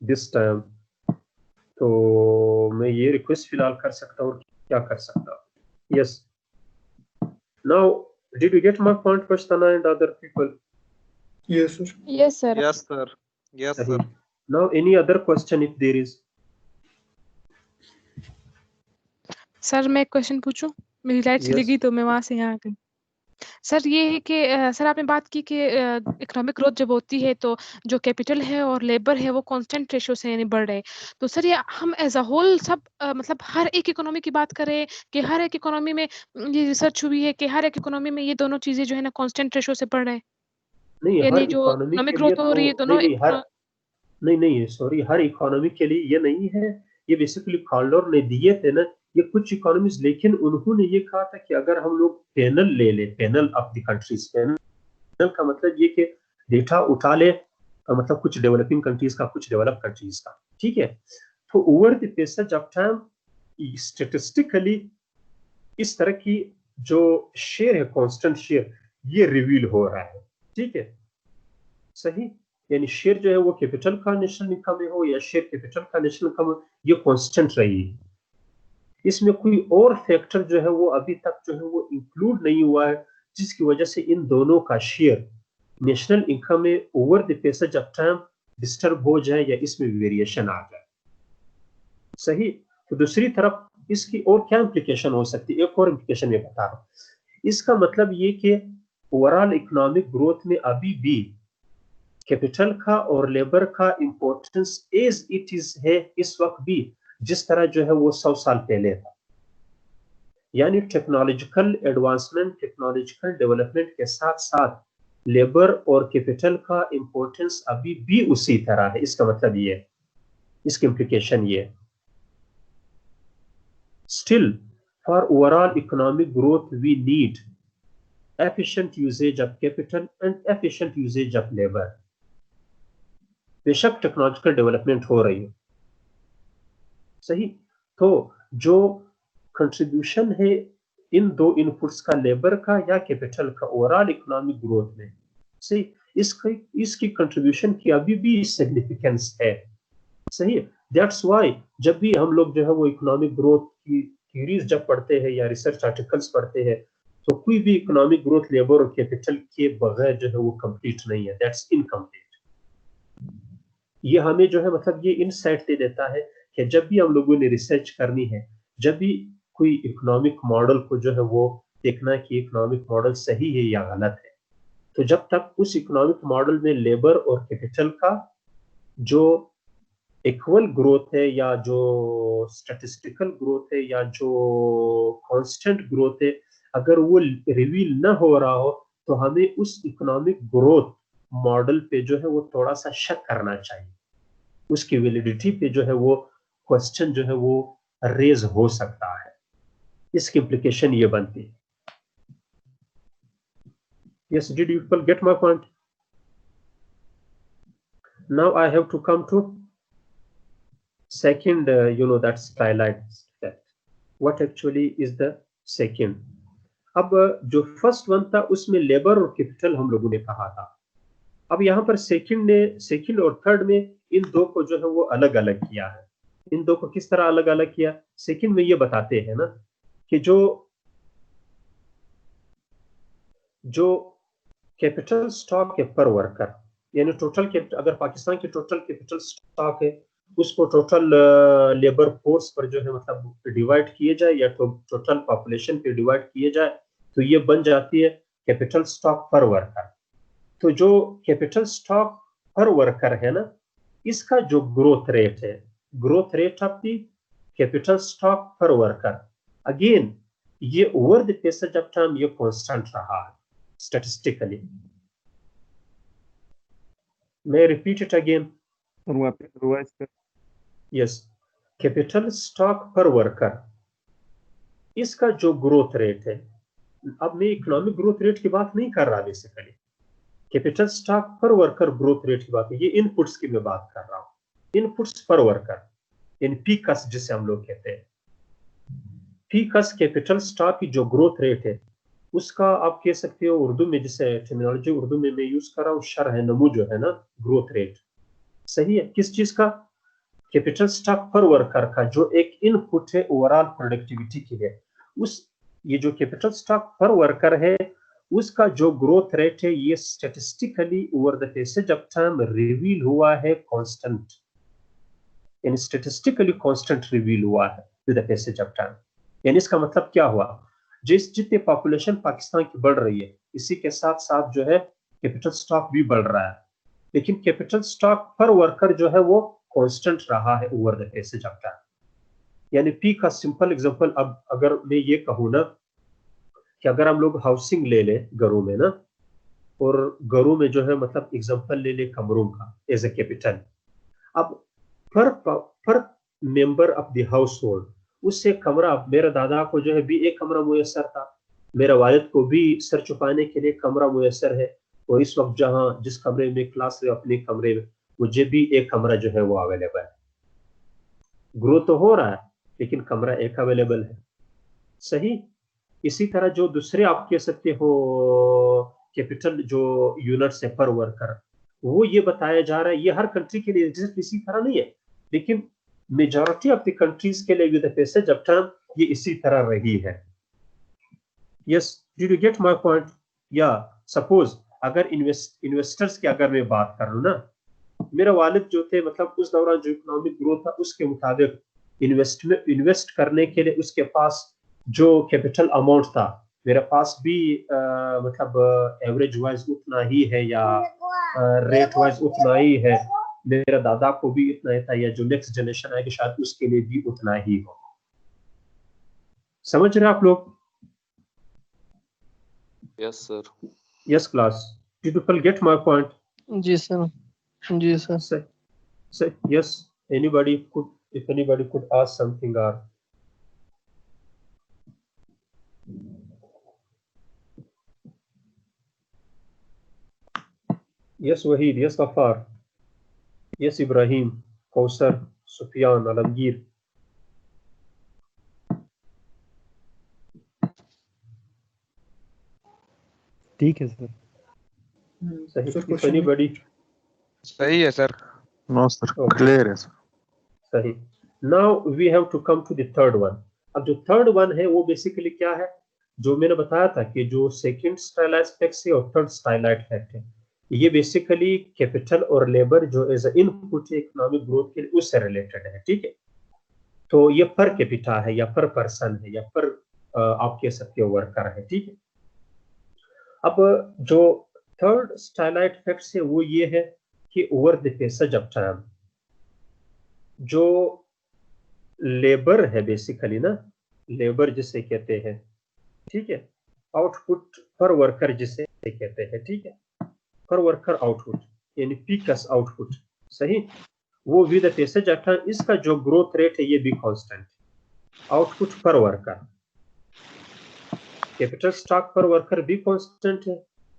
this time. तो मैं ये रिक्वेस्ट फिलहाल कर सकता हूँ, क्या कर सकता हूँ। Yes. Now, did you get my point, Pashtana and other people? Yes, sir. Yes, sir. Yes, sir. Yes, sir. Sahi. Now, any other question if there is? Sir मैं क्वेश्चन पूछूं? मेरी लाइट चली Yes. गई तो मैं वहां से यहाँ आ गई। सर ये है कि सर आपने बात की कि इकोनॉमिक ग्रोथ जब होती है तो जो कैपिटल है और लेबर है वो कांस्टेंट रेशियो से यानी बढ़ रहे हैं। तो सर ये हम एज अ होल सब मतलब हर एक इकोनॉमी की बात करें कि हर एक इकोनॉमी में ये रिसर्च हुई है कि हर एक इकोनॉमी में ये दोनों चीजें जो है ना कांस्टेंट रेशियो से बढ़ रहे हैं, नहीं, हर यानी जो इकोनॉमी इकोनॉमिक के लिए ग्रोथ हो रही है तो दोनों नहीं, सॉरी, हर इकोनॉमी के लिए ये नहीं है। ये बेसिकली कॉल्डर ने दिए थे ना ये कुछ इकोनॉमीज, लेकिन उन्होंने ये कहा था कि अगर हम लोग पैनल ले ले, panel of the countries, panel का मतलब ये कि डेटा उठा ले, मतलब कुछ डेवलपिंग कंट्रीज का, कुछ डेवलप कंट्रीज का, ठीक है। तो over the passage of time statistically इस तरह की जो शेयर है, कांस्टेंट शेयर, ये रिवील हो रहा है, ठीक है, सही। यानी शेयर जो है वो कैपिटल का नेशनल इनकम में हो या शेयर कैपिटल का नेशनल इनकम, ये कांस्टेंट रही है। इसमें कोई और फैक्टर जो है वो अभी तक जो है वो इंक्लूड नहीं हुआ है, जिसकी वजह से इन दोनों का शेयर नेशनल इनकम में over the passage of time disturb हो जाए या इसमें वेरिएशन आ जाए, सही। तो दूसरी तरफ इसकी और क्या इंप्लीकेशन हो सकती है, एक और इंप्लीकेशन मैं बता रहा हूँ। इसका मतलब ये कि ओवरऑल इकोनॉमिक ग्रोथ में अभी भी कैपिटल का और लेबर का इंपॉर्टेंस एज इट इज है इस वक्त भी, जिस तरह जो है वो 100 साल पहले था। यानी टेक्नोलॉजिकल एडवांसमेंट, टेक्नोलॉजिकल डेवलपमेंट के साथ साथ लेबर और कैपिटल का इंपॉर्टेंस अभी भी उसी तरह है। इसका मतलब ये है, इसकी इंप्लीकेशन ये है, still for overall economic growth we need efficient usage of capital and efficient usage of labor। बेशक टेक्नोलॉजिकल डेवलपमेंट हो रही है, सही। तो जो कंट्रीब्यूशन है इन दो इनपुट्स का, लेबर का या कैपिटल का, ओवरऑल इकोनॉमिक ग्रोथ में, सही, इसकी कंट्रीब्यूशन की अभी भी सिग्निफिकेंस है, सही। दैट्स व्हाई जब भी हम लोग जो है वो इकोनॉमिक ग्रोथ की थ्योरीज जब पढ़ते हैं या रिसर्च आर्टिकल्स पढ़ते हैं, तो कोई भी इकोनॉमिक ग्रोथ लेबर और कैपिटल के बगैर जो है वो कंप्लीट नहीं है, दैट्स इनकम्प्लीट। ये हमें जो है मतलब ये इनसाइट दे देता है कि जब भी हम लोगों ने रिसर्च करनी है, जब भी कोई इकोनॉमिक मॉडल को जो है वो देखना है कि इकोनॉमिक मॉडल सही है या गलत है, तो जब तक उस इकोनॉमिक मॉडल में लेबर और कैपिटल का जो इक्वल ग्रोथ है या जो स्टैटिस्टिकल ग्रोथ है या जो कांस्टेंट ग्रोथ है, अगर वो रिवील न हो रहा हो, तो हमें उस इकोनॉमिक ग्रोथ मॉडल पे जो है वो थोड़ा सा शक करना चाहिए, उसकी वैलिडिटी पे जो है वो क्वेश्चन जो है वो रेज हो सकता है। इसकी इंप्लीकेशन ये बनती है। Yes, did you people get my point? Now I have to come to second, that twilight effect. What actually is the second? अब जो फर्स्ट वन था उसमें लेबर और कैपिटल हम लोगों ने कहा था। अब यहाँ पर सेकंड और थर्ड में इन दो को जो है वो अलग अलग किया है। इन दो को किस तरह अलग अलग किया? सेकंड में ये बताते हैं ना कि जो कैपिटल स्टॉक है पर वर्कर, यानी टोटल कैपिटल, अगर पाकिस्तान की टोटल कैपिटल स्टॉक है उसको टोटल लेबर फोर्स पर जो है मतलब डिवाइड किए जाए या टोटल पॉपुलेशन पे डिवाइड किए जाए तो ये बन जाती है कैपिटल स्टॉक पर वर्कर। तो जो कैपिटल स्टॉक पर वर्कर है ना, इसका जो ग्रोथ रेट है, growth rate of the capital stock पर वर्कर, अगेन ये over the passage of time ये कांस्टेंट रहा है स्टैटिस्टिकली। मैं repeat it again, yes, capital stock पर वर्कर इसका जो ग्रोथ रेट है, अब मैं इकोनॉमिक ग्रोथ रेट की बात नहीं कर रहा, बेसिकली कैपिटल स्टॉक पर वर्कर ग्रोथ रेट की बात है, ये इनपुट्स की मैं बात कर रहा हूँ, इनपुट्स पर वर्कर, इन पीकस जिसे हम लोग कहते हैं। पीकस कैपिटल स्टॉक की जो ग्रोथ रेट है उसका आप कह सकते हो उर्दू में, जिसे टर्मिनोलॉजी उर्दू में मैं यूज कर रहा हूँ, शरह नमू जो है ना, ग्रोथ रेट, सही है। किस चीज का? कैपिटल स्टॉक पर वर्कर का जो एक इनपुट है ओवरऑल प्रोडक्टिविटी के लिए, उस ये जो कैपिटल स्टॉक पर वर्कर है उसका जो ग्रोथ रेट है ये statistically over the passage of time reveal हुआ है कांस्टेंट, यानी स्टैटिस्टिकली कांस्टेंट रिवील हुआ है with the passage of time. यानी इसका मतलब क्या हुआ? जितनी पॉपुलेशन पाकिस्तान की बढ़ रही है इसी के साथ साथ जो है कैपिटल स्टॉक भी बढ़ रहा है, लेकिन कैपिटल स्टॉक पर वर्कर जो है वो कांस्टेंट रहा है over the passage of time. यानी पी का सिंपल एग्जांपल, अब अगर मैं ये कहूँ ना कि अगर हम लोग हाउसिंग ले ले घरों में ना, और घरों में जो है मतलब एग्जांपल ले ले कमरों का एज ए कैपिटल, अब पर member of the house hold उससे कमरा, मेरे दादा को जो है भी एक कमरा मुयसर था, मेरे वालिद को भी सर छुपाने के लिए कमरा मुयसर है, और इस वक्त जहां जिस कमरे में क्लास है अपने कमरे में मुझे भी एक कमरा जो है वो अवेलेबल है। ग्रो तो हो रहा है लेकिन कमरा एक अवेलेबल है, सही। इसी तरह जो दूसरे आप कह सकते हो कैपिटल जो यूनिट्स है पर वर्कर, वो ये बताया जा रहा है, ये हर कंट्री के लिए एग्जिस्ट इसी तरह नहीं है, लेकिन मेजॉरिटी ऑफ द कंट्रीज के लिए with the passage of time ये इसी तरह रही है। Yes, did you get my point? या सपोज अगर इन्वेस्टर्स की अगर मैं बात कर लूं ना, मेरे वालिद जो थे मतलब उस दौरान जो इकोनॉमिक ग्रोथ था उसके मुताबिक इन्वेस्ट करने के लिए उसके पास जो कैपिटल अमाउंट था, मेरे पास भी मतलब एवरेज वाइज उतना ही है या रेट वाइज उतना ही है, मेरे दादा को भी इतना ही था, या जो नेक्स्ट जनरेशन आएगी शायद उसके लिए भी उतना ही हो। समझ रहे आप लोग? Yes sir. Yes class, did people get my point? जी सर, जी sir. Yes, anybody could, if anybody could ask something or yes Wahid, yes Ghaffar, yes Ibrahim, Kausar, Sufyan, Alamgir. ठीक है सर। सही, if anybody, सही है sir. No sir, clear है sir. सही। Now we have to come to the third one. अब जो third one है वो बेसिकली क्या है, जो मैंने बताया था कि जो सेकंड स्टाइलाइज्ड फैक्ट है और थर्ड स्टाइलाइज्ड फैक्ट है, ये बेसिकली कैपिटल और लेबर जो एज अ इनपुट है इकोनॉमिक ग्रोथ के लिए उससे रिलेटेड है, ठीक है। तो ये पर कैपिटा है या पर पर्सन है या पर आप कह सकते हो वर्कर है, ठीक है। अब जो थर्ड स्टाइलाइज्ड फैक्ट है वो ये है कि over the passage of time जो लेबर है बेसिकली ना, लेबर जिसे कहते हैं, ठीक है, आउटपुट पर वर्कर जिसे कहते हैं, ठीक है, पर वर्कर आउटपुट यानी पीकस आउटपुट, सही, वो with the passage of time इसका जो ग्रोथ रेट है ये भी constant, output per worker, capital stock पर वर्कर भी कांस्टेंट है,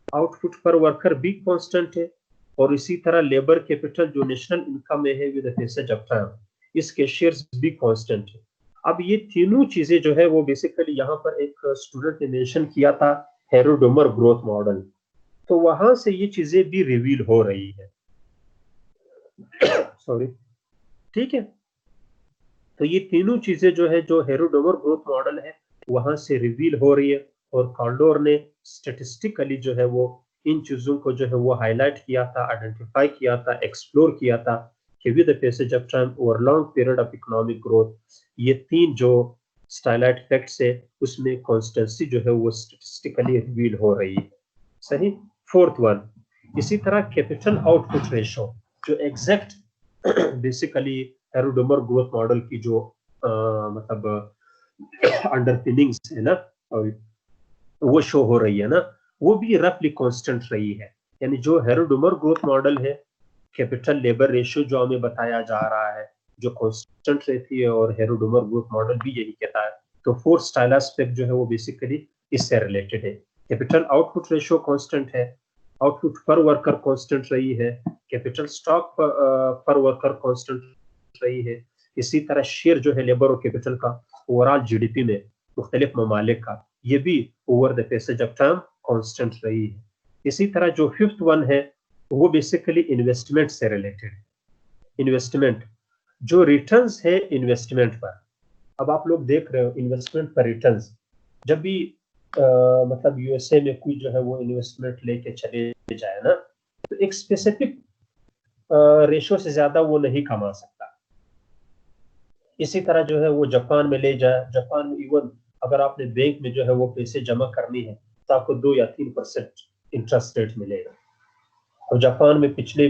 आउटपुट पर वर्कर भी कांस्टेंट है, और इसी तरह लेबर कैपिटल जो नेशनल इनकम में है with the passage of time इसके शेयर्स भी कांस्टेंट है। अब ये तीनों चीजें जो है वो बेसिकली यहाँ पर एक स्टूडेंट ने मेंशन किया था हेरोडोमर ग्रोथ मॉडल, तो वहां से ये चीजें भी रिवील हो रही है। सॉरी, ठीक है। तो ये तीनों चीजें जो है जो हेरोडोमर ग्रोथ मॉडल है वहां से रिवील हो रही है, और कॉल्डोर ने स्टेटिस्टिकली जो है वो इन चीजों को जो है वो हाईलाइट किया था, आइडेंटिफाई किया था, एक्सप्लोर किया था कि with the passage of time over long period of economic growth ये तीन जो स्टाइलाइट फैक्ट्स है उसमें कॉन्स्टेंसी जो है वो स्टेटिस्टिकली रिवील हो रही है। सही। फोर्थ वन, इसी तरह कैपिटल आउटपुट रेशो जो एग्जैक्ट बेसिकली हेरोडोमर ग्रोथ मॉडल की जो मतलब अंडरपिनिंग्स है ना, वो शो हो रही है ना, वो भी रफली कांस्टेंट रही है। यानी जो हेरोडोमर ग्रोथ मॉडल है, कैपिटल लेबर रेशियो जो हमें बताया जा रहा है जो कांस्टेंट रहती है, और हेरोडोमर ग्रोथ मॉडल भी यही कहता है। तो फोर्थ स्टाइल एस्पेक्ट जो है वो बेसिकली इससे रिलेटेड है। कैपिटल आउटपुट रेशियो कांस्टेंट है, आउटपुट पर वर्कर कांस्टेंट रही है, कैपिटल स्टॉक पर वर्कर कांस्टेंट रही है। इसी तरह शेयर जो है लेबर और कैपिटल का ओवरऑल जीडीपी में मुख्तलिफ ममालिक का, ये भी over the passage of time constant रही है। इसी तरह जो फिफ्थ वन है वो बेसिकली इन्वेस्टमेंट से रिलेटेड है। इन्वेस्टमेंट जो रिटर्न्स है इन्वेस्टमेंट पर, अब आप लोग देख रहे हो इन्वेस्टमेंट पर रिटर्न्स, जब भी मतलब यूएसए में कोई जो है वो इन्वेस्टमेंट लेके चले जाए ना, तो एक स्पेसिफिक रेशो से ज्यादा वो नहीं कमा सकता। इसी तरह जो है वो जापान में ले जाए, जापान में इवन अगर आपने बैंक में जो है वो पैसे जमा करनी है तो आपको 2 या 3% इंटरेस्ट रेट मिलेगा। और जापान में पिछले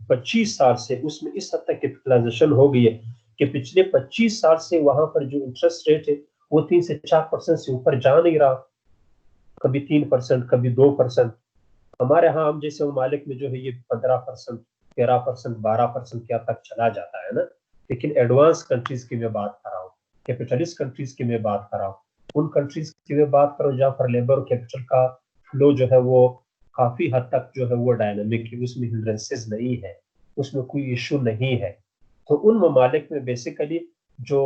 25 साल से उसमें इस हद तक कैपिटलाइजेशन हो गई है कि पिछले 25 साल से वहां पर जो इंटरेस्ट रेट है वो 3 से 4% से ऊपर जा नहीं रहा, कभी 3%, कभी 2%। हमारे यहाँ हम जैसे ममालिक में जो है ये 15%, 13%, 12% क्या तक चला जाता है ना। लेकिन एडवांस कंट्रीज की मैं बात कर रहा हूँ, कैपिटलिस्ट कंट्रीज की मैं बात कर रहा हूँ, उन कंट्रीज की मैं बात करूँ जहाँ पर लेबर और कैपिटल का फ्लो जो है वो काफी हद तक जो है वो डायनामिक है, उसमें हिंड्रेंसेस नहीं है, उसमें कोई इशू नहीं है। तो उन ममालिक में बेसिकली जो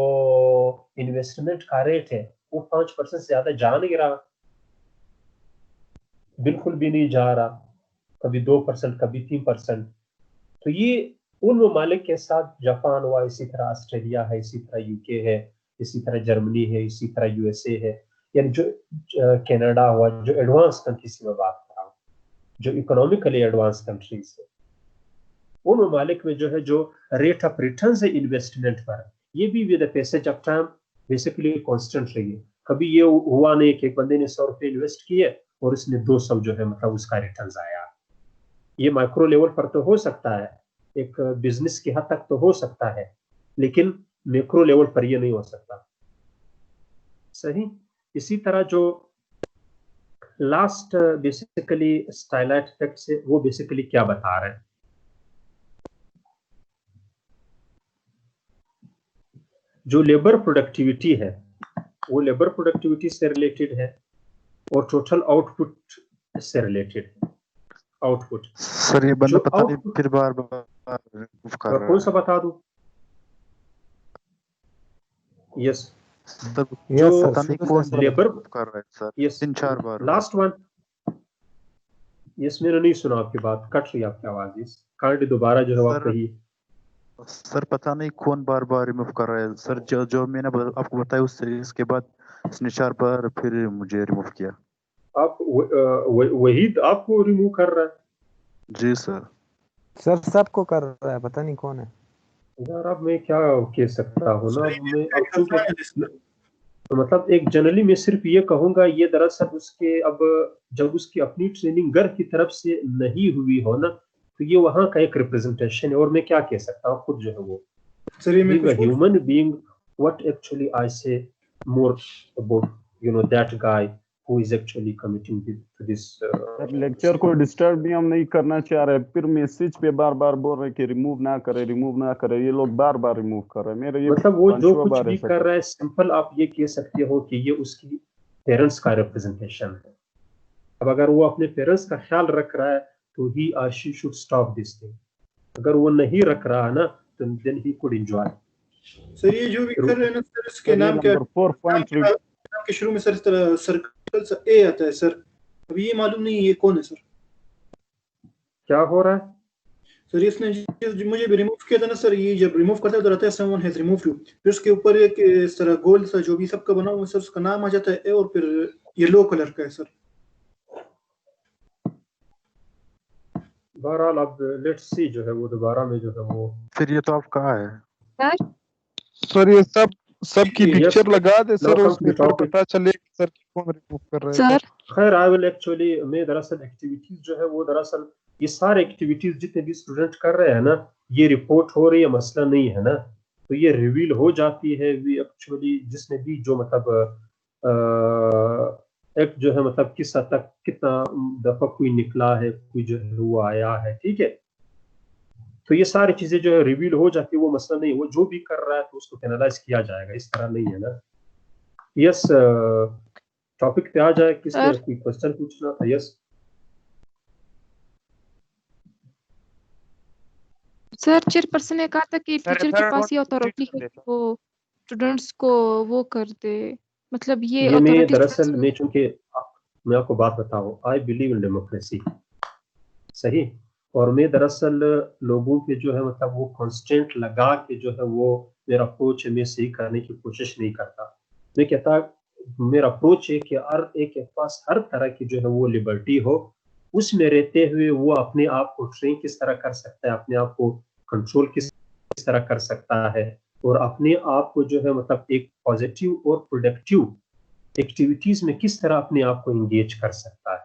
इन्वेस्टमेंट का रेट है वो 5% से ज्यादा जा नहीं रहा, बिल्कुल भी नहीं जा रहा, कभी 2%, कभी 3%। तो ये उन ममालिक के साथ जापान हुआ, इसी तरह ऑस्ट्रेलिया है, इसी तरह यूके है, इसी तरह जर्मनी है, इसी तरह यूएसए है, यानी जो कनाडा हुआ, जो एडवांस कंट्रीज की मैं बात कर रहा हूँ, जो इकोनॉमिकली एडवांस कंट्रीज है, उन ममालिक में जो है जो रेट ऑफ रिटर्न है इन्वेस्टमेंट पर, ये भी with the passage of time basically constant रही है। कभी ये हुआ नहीं कि एक बंदे ने 100 रुपए इन्वेस्ट किए और उसने 200 जो है मतलब उसका रिटर्न आया। ये माइक्रो लेवल पर तो हो सकता है, एक बिजनेस के हद तक तो हो सकता है, लेकिन मैक्रो लेवल पर ये नहीं हो सकता। सही। इसी तरह जो लास्ट बेसिकली स्टाइलाइट इफेक्ट है वो बेसिकली क्या बता रहे हैं, जो लेबर प्रोडक्टिविटी है वो लेबर प्रोडक्टिविटी से रिलेटेड है और टोटल आउटपुट से रिलेटेड है। आउटपुट सर ये बंदा पता नहीं फिर बार बार रिमूव कर रहा है, कौन सा बता दूं? यस सर जो पता नहीं कौन सा लेबर कर रहा है सर, यस 3-4 बार। लास्ट वन, यस मैंने नहीं सुना आपकी बात, कट रही आपकी आवाज। यस काइंडली दोबारा जो है आप कहिए। सर पता नहीं कौन बार बार रिमूव कर रहा है सर, जो मैंने आपको बताया उससे इसके बाद उसने 4 बार फिर मुझे रिमूव किया। आप वही आपको रिमूव कर रहा है? जी सर। सर सबको कर रहा है, पता नहीं कौन है यार। अब मैं क्या कह सकता हूँ ना, मैं अब चूंकि तो मतलब एक जनरली मैं सिर्फ ये कहूंगा, ये दरअसल उसके अब जब उसकी अपनी ट्रेनिंग घर की तरफ से नहीं हुई हो ना, तो ये वहां का एक रिप्रेजेंटेशन है, और मैं क्या कह सकता हूँ खुद जो है वो being a human being, what actually I say more about that guy who is actually committing to this lecture को डिस्टर्ब भी हम नहीं करना चाह रहे, फिर मैसेज पे बार बार बोल रहे कि रिमूव ना करे, ये लोग बार बार रिमूव कर रहे हैं। मेरे ये मतलब वो जो कुछ भी कर रहा है, सिंपल आप ये कह सकते हो कि ये उसकी पेरेंट्स का रिप्रेजेंटेशन है। अब अगर वो अपने पेरेंट्स का ख्याल रख रहा है तो ही और she should stop this thing. अगर वो नहीं रख रहा है ना तो then he could enjoy. Sir ये जो भी कर रहे हैं ना सर, इसके नाम क्या है? के शुरू में सर इस तरह सर्कल सा ए आता है सर, अभी ये मालूम नहीं ये कौन है सर, क्या हो रहा है सर इसने मुझे भी रिमूव किया था ना सर, ये जब रिमूव करता है तो रहता है समवन हैज रिमूव्ड यू, फिर उसके ऊपर एक इस तरह गोल सा जो भी सबका बना हुआ है सर, उसका नाम आ जाता है और फिर येलो कलर का है सर। बहरहाल अब लेट्स सी जो है वो दोबारा में जो है वो फिर ये तो आप कहाँ है सर ये सब की Yes, पिक्चर लगा दे now सर, come उस to the पेपर topic. पता चले कि सर कौन रिमूव कर रहा है सर खैर आई विल एक्चुअली मैं दरअसल एक्टिविटीज जो है वो दरअसल ये सारे एक्टिविटीज जितने भी स्टूडेंट कर रहे हैं ना, ये रिपोर्ट हो रही है, मसला नहीं है ना, तो ये रिवील हो जाती है वी एक्चुअली जिसने भी जो मतलब एक जो है मतलब किस हद तक कितना दफा कोई निकला है, कोई जो है वो आया है, ठीक है, तो ये सारी चीजें जो है रिवील हो जाती है, वो मसला नहीं, वो जो भी कर रहा है तो उसको पेनलाइज किया जाएगा, इस तरह नहीं है ना। यस टॉपिक पे आ जाए, किसने सर कोई क्वेश्चन पूछना था? यस सर चेयरपर्सन ने कहा था कि सर टीचर के पास ये अथॉरिटी है कि वो स्टूडेंट्स को वो कर दे, मतलब ये ये मैं अथॉरिटी दरअसल मैं चूंकि मैं आपको बात बताऊं, आई बिलीव इन डेमोक्रेसी, सही, और मैं दरअसल लोगों पे जो है मतलब वो कॉन्स्टेंट लगा के जो है वो मेरा अप्रोच है, मैं सही करने की कोशिश नहीं करता। मैं कहता मेरा अप्रोच है कि हर एक के पास हर तरह की जो है वो लिबर्टी हो, उसमें रहते हुए वो अपने आप को ट्रेन किस तरह कर सकता है, अपने आप को कंट्रोल किस तरह कर सकता है, और अपने आप को जो है मतलब एक पॉजिटिव और प्रोडक्टिव एक्टिविटीज में किस तरह अपने आप को एंगेज कर सकता है।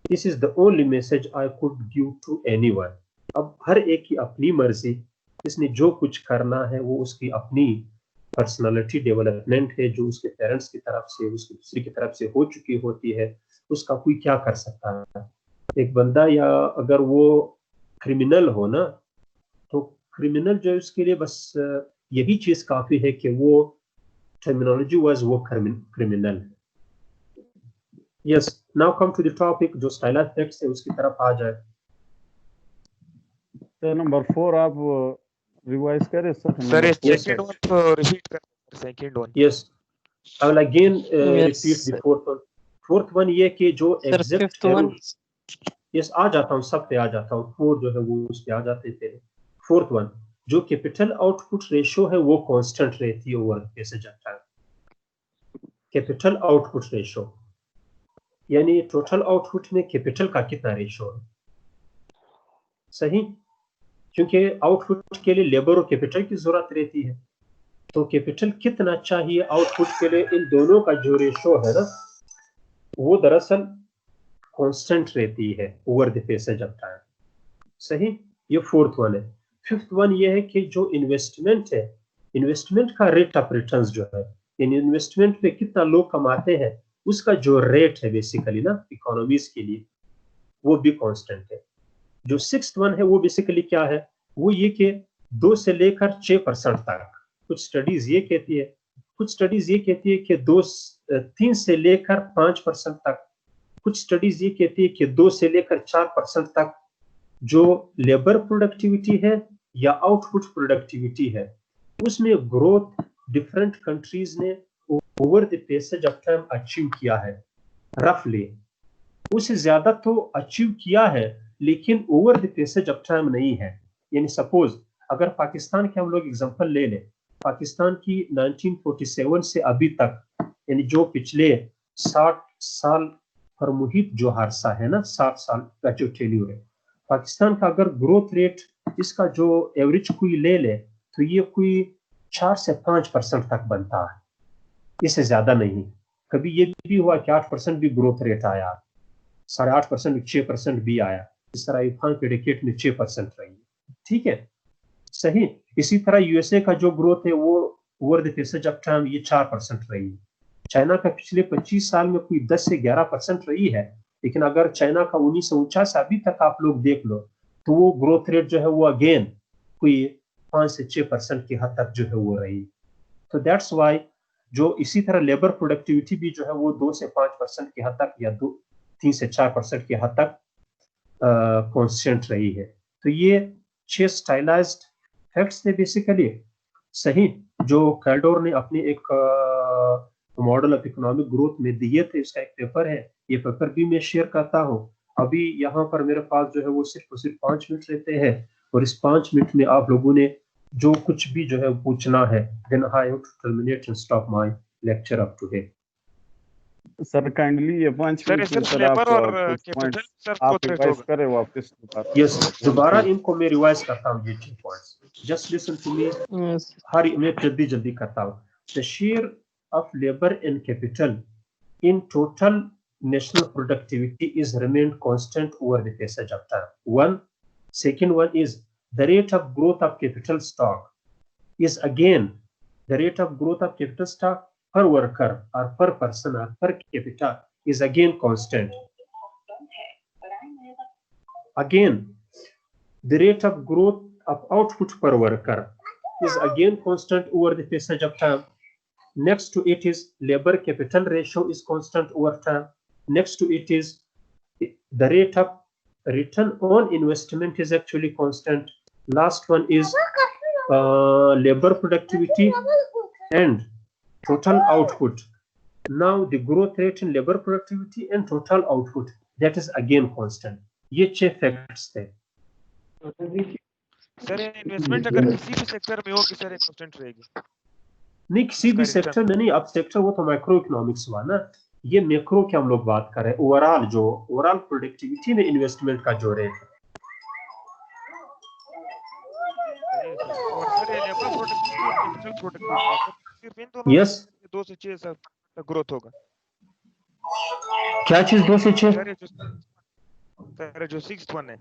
This is the only message I could give to anyone. अब हर एक की अपनी मर्जी, इसने जो कुछ करना है वो उसकी अपनी पर्सनालिटी डेवलपमेंट है, जो उसके पेरेंट्स की तरफ से उसकी दूसरी की तरफ से हो चुकी होती है, उसका कोई क्या कर सकता है। एक बंदा या अगर वो क्रिमिनल हो ना, तो क्रिमिनल जो है उसके लिए बस यही चीज काफी है कि वो टर्मिनोलॉजी वाइज वो क्रिमिनल है। Yes now come to the topic, जो स्टाइलाइज टेक्स्ट है उसकी तरफ आ जाए। सर नंबर 4 आप रिवाइज करें सर। सर ये Yes, सेकंड sir. वन तो रिपीट कर, second one. Yes, I will again Yes, repeat the fourth one. Fourth one ये कि जो sir exact fifth one yes आ जाता हूँ, सब पे आ जाता हूँ, फोर जो है वो उस पे आ जाते हैं पहले। फोर्थ वन जो कैपिटल आउटपुट रेशो है वो कांस्टेंट रहती है over passage of time. Capital output ratio यानी टोटल आउटपुट में कैपिटल का कितना रेशो है, सही, क्योंकि आउटपुट के लिए लेबर और कैपिटल की जरूरत रहती है, तो कैपिटल कितना चाहिए आउटपुट के लिए, इन दोनों का जो रेशो है ना वो दरअसल कांस्टेंट रहती है over the passage of time, सही। ये फोर्थ वन है। फिफ्थ वन ये है कि जो इन्वेस्टमेंट है, इन्वेस्टमेंट का रेट ऑफ रिटर्न्स जो है, यानी इन्वेस्टमेंट पे कितना लोग कमाते हैं उसका जो रेट है बेसिकली ना इकोनॉमीज के लिए, वो भी कांस्टेंट है। जो सिक्स्थ वन है वो बेसिकली क्या है, वो ये कि 2 से लेकर 6% तक, कुछ स्टडीज ये कहती है, कुछ स्टडीज ये कहती है कि 3 से लेकर 5% तक, कुछ स्टडीज ये कहती है कि 2 से लेकर 4% तक जो लेबर प्रोडक्टिविटी है या आउटपुट प्रोडक्टिविटी है, उसमें ग्रोथ डिफरेंट कंट्रीज ने over the passage of time achieve किया है। रफली उससे ज्यादा तो अचीव किया है, लेकिन over the passage of time नहीं है। यानी सपोज अगर पाकिस्तान के हम लोग एग्जांपल ले लें, पाकिस्तान की 1947 से अभी तक, यानी जो पिछले 60 साल पर मुहित जो हादसा है ना, 60 साल का जो टेन्यूर है, पाकिस्तान का अगर ग्रोथ रेट इसका जो एवरेज कोई ले ले तो ये कोई 4 से 5% तक बनता है, इससे ज्यादा नहीं। कभी ये भी हुआ कि 8% भी ग्रोथ रेट आया, 8.5%, 6% भी आया, इस तरह इरफान के डिकेट में 6% रही, ठीक है, सही। इसी तरह यूएसए का जो ग्रोथ है वो over the passage of time ये 4% रही है। चाइना का पिछले 25 साल में कोई 10 से 11% रही है, लेकिन अगर चाइना का 1949 से अभी तक आप लोग देख लो तो वो ग्रोथ रेट जो है वो अगेन कोई 5 से 6% की हद तक जो है वो रही। तो दैट्स वाई जो इसी तरह लेबर प्रोडक्टिविटी भी जो है वो 2 से 5% की हद तक या 3 से 4% की हद तक कांस्टेंट रही है। तो ये 6 स्टाइलाइज्ड फैक्ट्स थे बेसिकली, सही, जो कैल्डोर ने अपने एक मॉडल ऑफ इकोनॉमिक ग्रोथ में दिए थे। इसका एक पेपर है, ये पेपर भी मैं शेयर करता हूँ, अभी यहाँ पर मेरे पास जो है वो सिर्फ और सिर्फ 5 मिनट रहते हैं, और इस 5 मिनट में आप लोगों ने जो कुछ भी जो है पूछना है, then I have to terminate and stop my lecture up today. Sir kindly ये 5 सर ये मिनट में सिर्फ सर आप लेबर और कुछ कैपिटल पॉइंट्स सर आप ग्रोथ रेट रिवाइज होगा। करें वापस दोबारा। यस, दोबारा Thank you. इनको मैं रिवाइज करता हूँ ये 2 points, just listen to me. Yes. हर मैं जल्दी करता हूँ। The share of labour and capital in total national productivity is remained constant over the passage of time. Second one is the rate of growth of capital stock is again the rate of growth of capital stock per worker or per person or per capita is again constant. Again, the rate of growth of output per worker is again constant over the passage of time. Next to it is labor capital ratio is constant over time. Next to it is the rate of return on investment is actually constant. Last one is labor productivity and total output. Now the growth rate in labor productivity and total output, that is again constant. ये 6 facts थे। Sir investment अगर किसी भी sector में हो कि sir constant रहेगी? नहीं, किसी भी सेक्टर में नहीं। अब सेक्टर वो तो माइक्रो इकोनॉमिक्स हुआ ना, ये मैक्रो की हम लोग बात कर रहे हैं। ओवरऑल प्रोडक्टिविटी में इन्वेस्टमेंट का जो रेट है। यस, 2 से 6 तक ग्रोथ होगा। क्या चीज 2 से 6? सर जो 6th वन है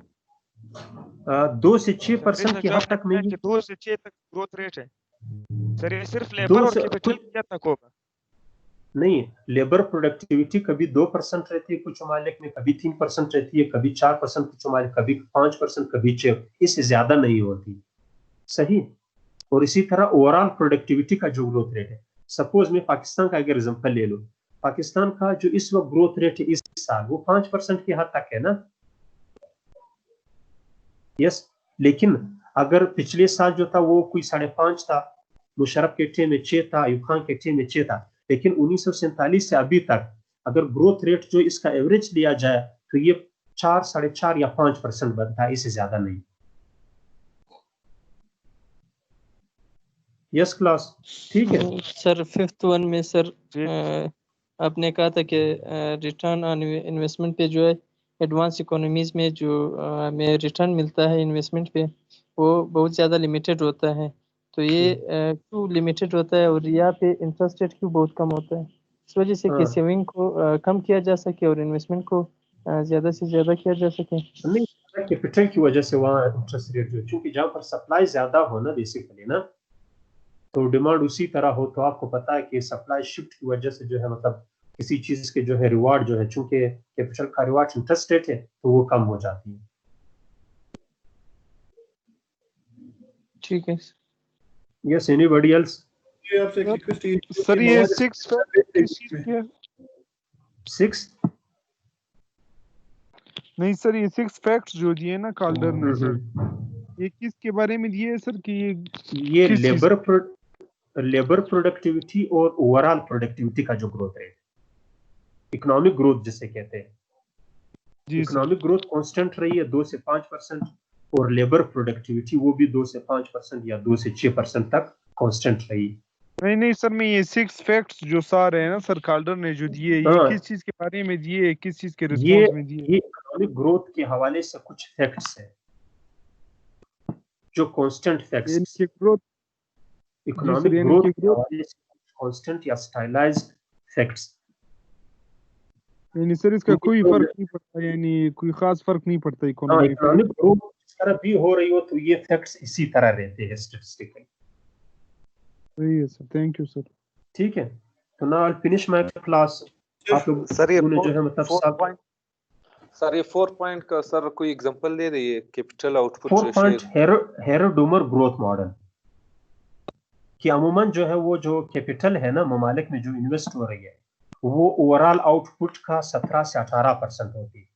2 से 6% की हद तक नहीं, 2 से 6 तक ग्रोथ रेट है सर। ये सिर्फ लेबर और कैपिटल क्या तक होगा? नहीं, लेबर प्रोडक्टिविटी कभी 2% रहती है कुछ ममालिक में, कभी 3% रहती है, कभी 4% कुछ ममालिक, कभी 5%, कभी 6%, इससे ज्यादा नहीं होती। सही। और इसी तरह ओवरऑल प्रोडक्टिविटी का जो ग्रोथ रेट है, सपोज मैं पाकिस्तान का अगर एग्जांपल ले लूं, पाकिस्तान का जो इस वक्त ग्रोथ रेट है इस साल वो 5% की हद तक है ना। यस, लेकिन अगर पिछले साल जो था वो कोई 5.5 था, मुशर्रफ के टाइम में 6 था, अयूब खान के टाइम में 6 था, लेकिन 1947 से अभी तक अगर ग्रोथ रेट जो इसका एवरेज लिया जाए तो ये 4, 4.5 या 5% बनता है, इससे ज्यादा नहीं। यस क्लास, ठीक है सर 5th वन में सर आपने कहा था कि रिटर्न ऑन इन्वेस्टमेंट पे जो है एडवांस इकोनॉमीज में जो हमें रिटर्न मिलता है इन्वेस्टमेंट पे वो बहुत ज़्यादा लिमिटेड होता है। तो ये क्यों लिमिटेड होता है और यहाँ पे इंटरेस्ट रेट क्यों बहुत कम होता है? इस वजह से कि सेविंग को कम किया जा सके और इन्वेस्टमेंट को ज़्यादा से ज़्यादा किया जा सके। नहीं, कैपिटल की वजह से वहाँ इंटरेस्ट रेट जो, क्योंकि जहाँ पर सप्लाई ज्यादा हो ना बेसिकली ना, तो डिमांड उसी तरह हो, तो आपको पता है कि सप्लाई शिफ्ट की वजह से जो है मतलब किसी चीज के जो है रिवार्ड जो है, चूंकि कैपिटल का रिवार्ड इंटरेस्ट रेट है तो वो कम हो जाती है। ठीक है। Yes, anybody else? आपसे एक रिक्वेस्ट है सर, ये 6 नहीं सर, ये 6 फैक्ट्स जो दिए ना काल्डर ने सर, ये किसके बारे में दिए सर? कि ये लेबर प्रोडक्टिविटी और ओवरऑल प्रोडक्टिविटी का जो ग्रोथ रेट, इकोनॉमिक ग्रोथ जिसे कहते हैं, इकोनॉमिक ग्रोथ कांस्टेंट रही है 2 से 5%, और लेबर प्रोडक्टिविटी वो भी 2 से 5% या 2 से 6% तक कांस्टेंट रही। नहीं सर, मैं ये 6 फैक्ट्स जो सारे हैं ना सर काल्डर ने जो दिए, ये किस चीज के बारे में दिए, किस चीज के रिस्पांस में दिए? ये इकोनॉमिक ग्रोथ के हवाले से कुछ फैक्ट्स हैं जो कांस्टेंट फैक्ट्स, इकोनॉमिक ग्रोथ के हवाले से कांस्टेंट या स्टाइलाइज्ड फैक्ट्स। यानी सर इसका कोई फर्क नहीं पड़ता, यानी कोई खास फर्क नहीं पड़ता इकोनॉमिक ग्रोथ इस तरह भी हो रही हो तो ये फैक्ट्स इसी तरह रहते हैं स्टैटिस्टिकली। सही है सर, थैंक यू सर। ठीक है, तो now I finish my class. आप लोग सर ये जो है मतलब सब सर ये 4 पॉइंट का सर कोई एग्जांपल दे दीजिए, capital output 4 point Harrod Domar growth model कि अमूमन जो है वो जो कैपिटल है ना ममालिक में जो इन्वेस्ट हो रही है वो ओवरऑल आउटपुट का 17 से 18% होती है।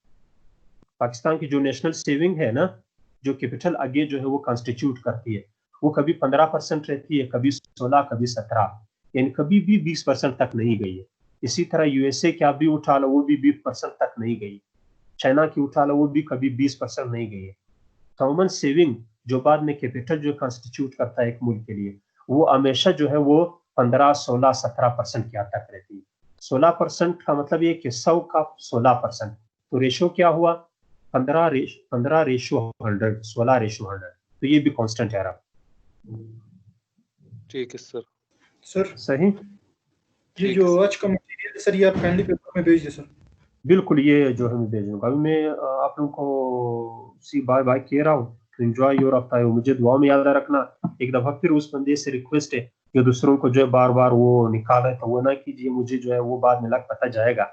पाकिस्तान की जो नेशनल सेविंग है ना, जो कैपिटल आगे जो है वो कॉन्स्टिट्यूट करती है, वो कभी 15% रहती है, कभी 16, कभी 17, यानी कभी भी 20% तक नहीं गई है। इसी तरह यूएसए क्या भी उठा लो वो भी 20% तक नहीं गई। चाइना की उठा लो, वो भी कभी 20% नहीं गई है। कॉमन सेविंग जो बाद में कैपिटल जो कॉन्स्टिट्यूट करता है एक मुल्क के लिए, वो हमेशा जो है वो 15, 16, 17% की हद तक रहती है। 16% का मतलब ये कि 100 का 16%, तो रेशो क्या हुआ? 15 रेशो 100, 16 रेशो 100, तो ये भी कांस्टेंट है रहा। ठीक है सर। सर सही। ये जो आज का मटेरियल सर ये आप काइंडली पेपर में भेज दें सर। बिल्कुल, ये जो है मैं भेज दूंगा। अभी मैं आप लोगों को सी बाय बाय कह रहा हूँ। Enjoy your after. मुझे दुआ में याद रखना। एक दफा फिर उस बंदे से रिक्वेस्ट है जो दूसरों को जो है बार बार वो निकाल रहे, तो वो ना कीजिए, मुझे जो है वो बाद में लग पता जाएगा।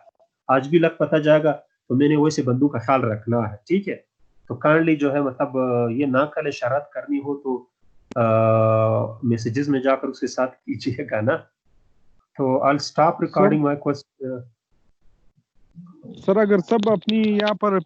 आज भी लग पता जाएगा, तो मैंने वैसे बंदों का ख्याल रखना है, ठीक है? तो काइंडली जो है मतलब ये ना कल इशारात करनी हो तो मैसेजेस में जाकर उसके साथ कीजिएगा ना। तो I stop recording my question. Sir अगर सब अपनी यहाँ पर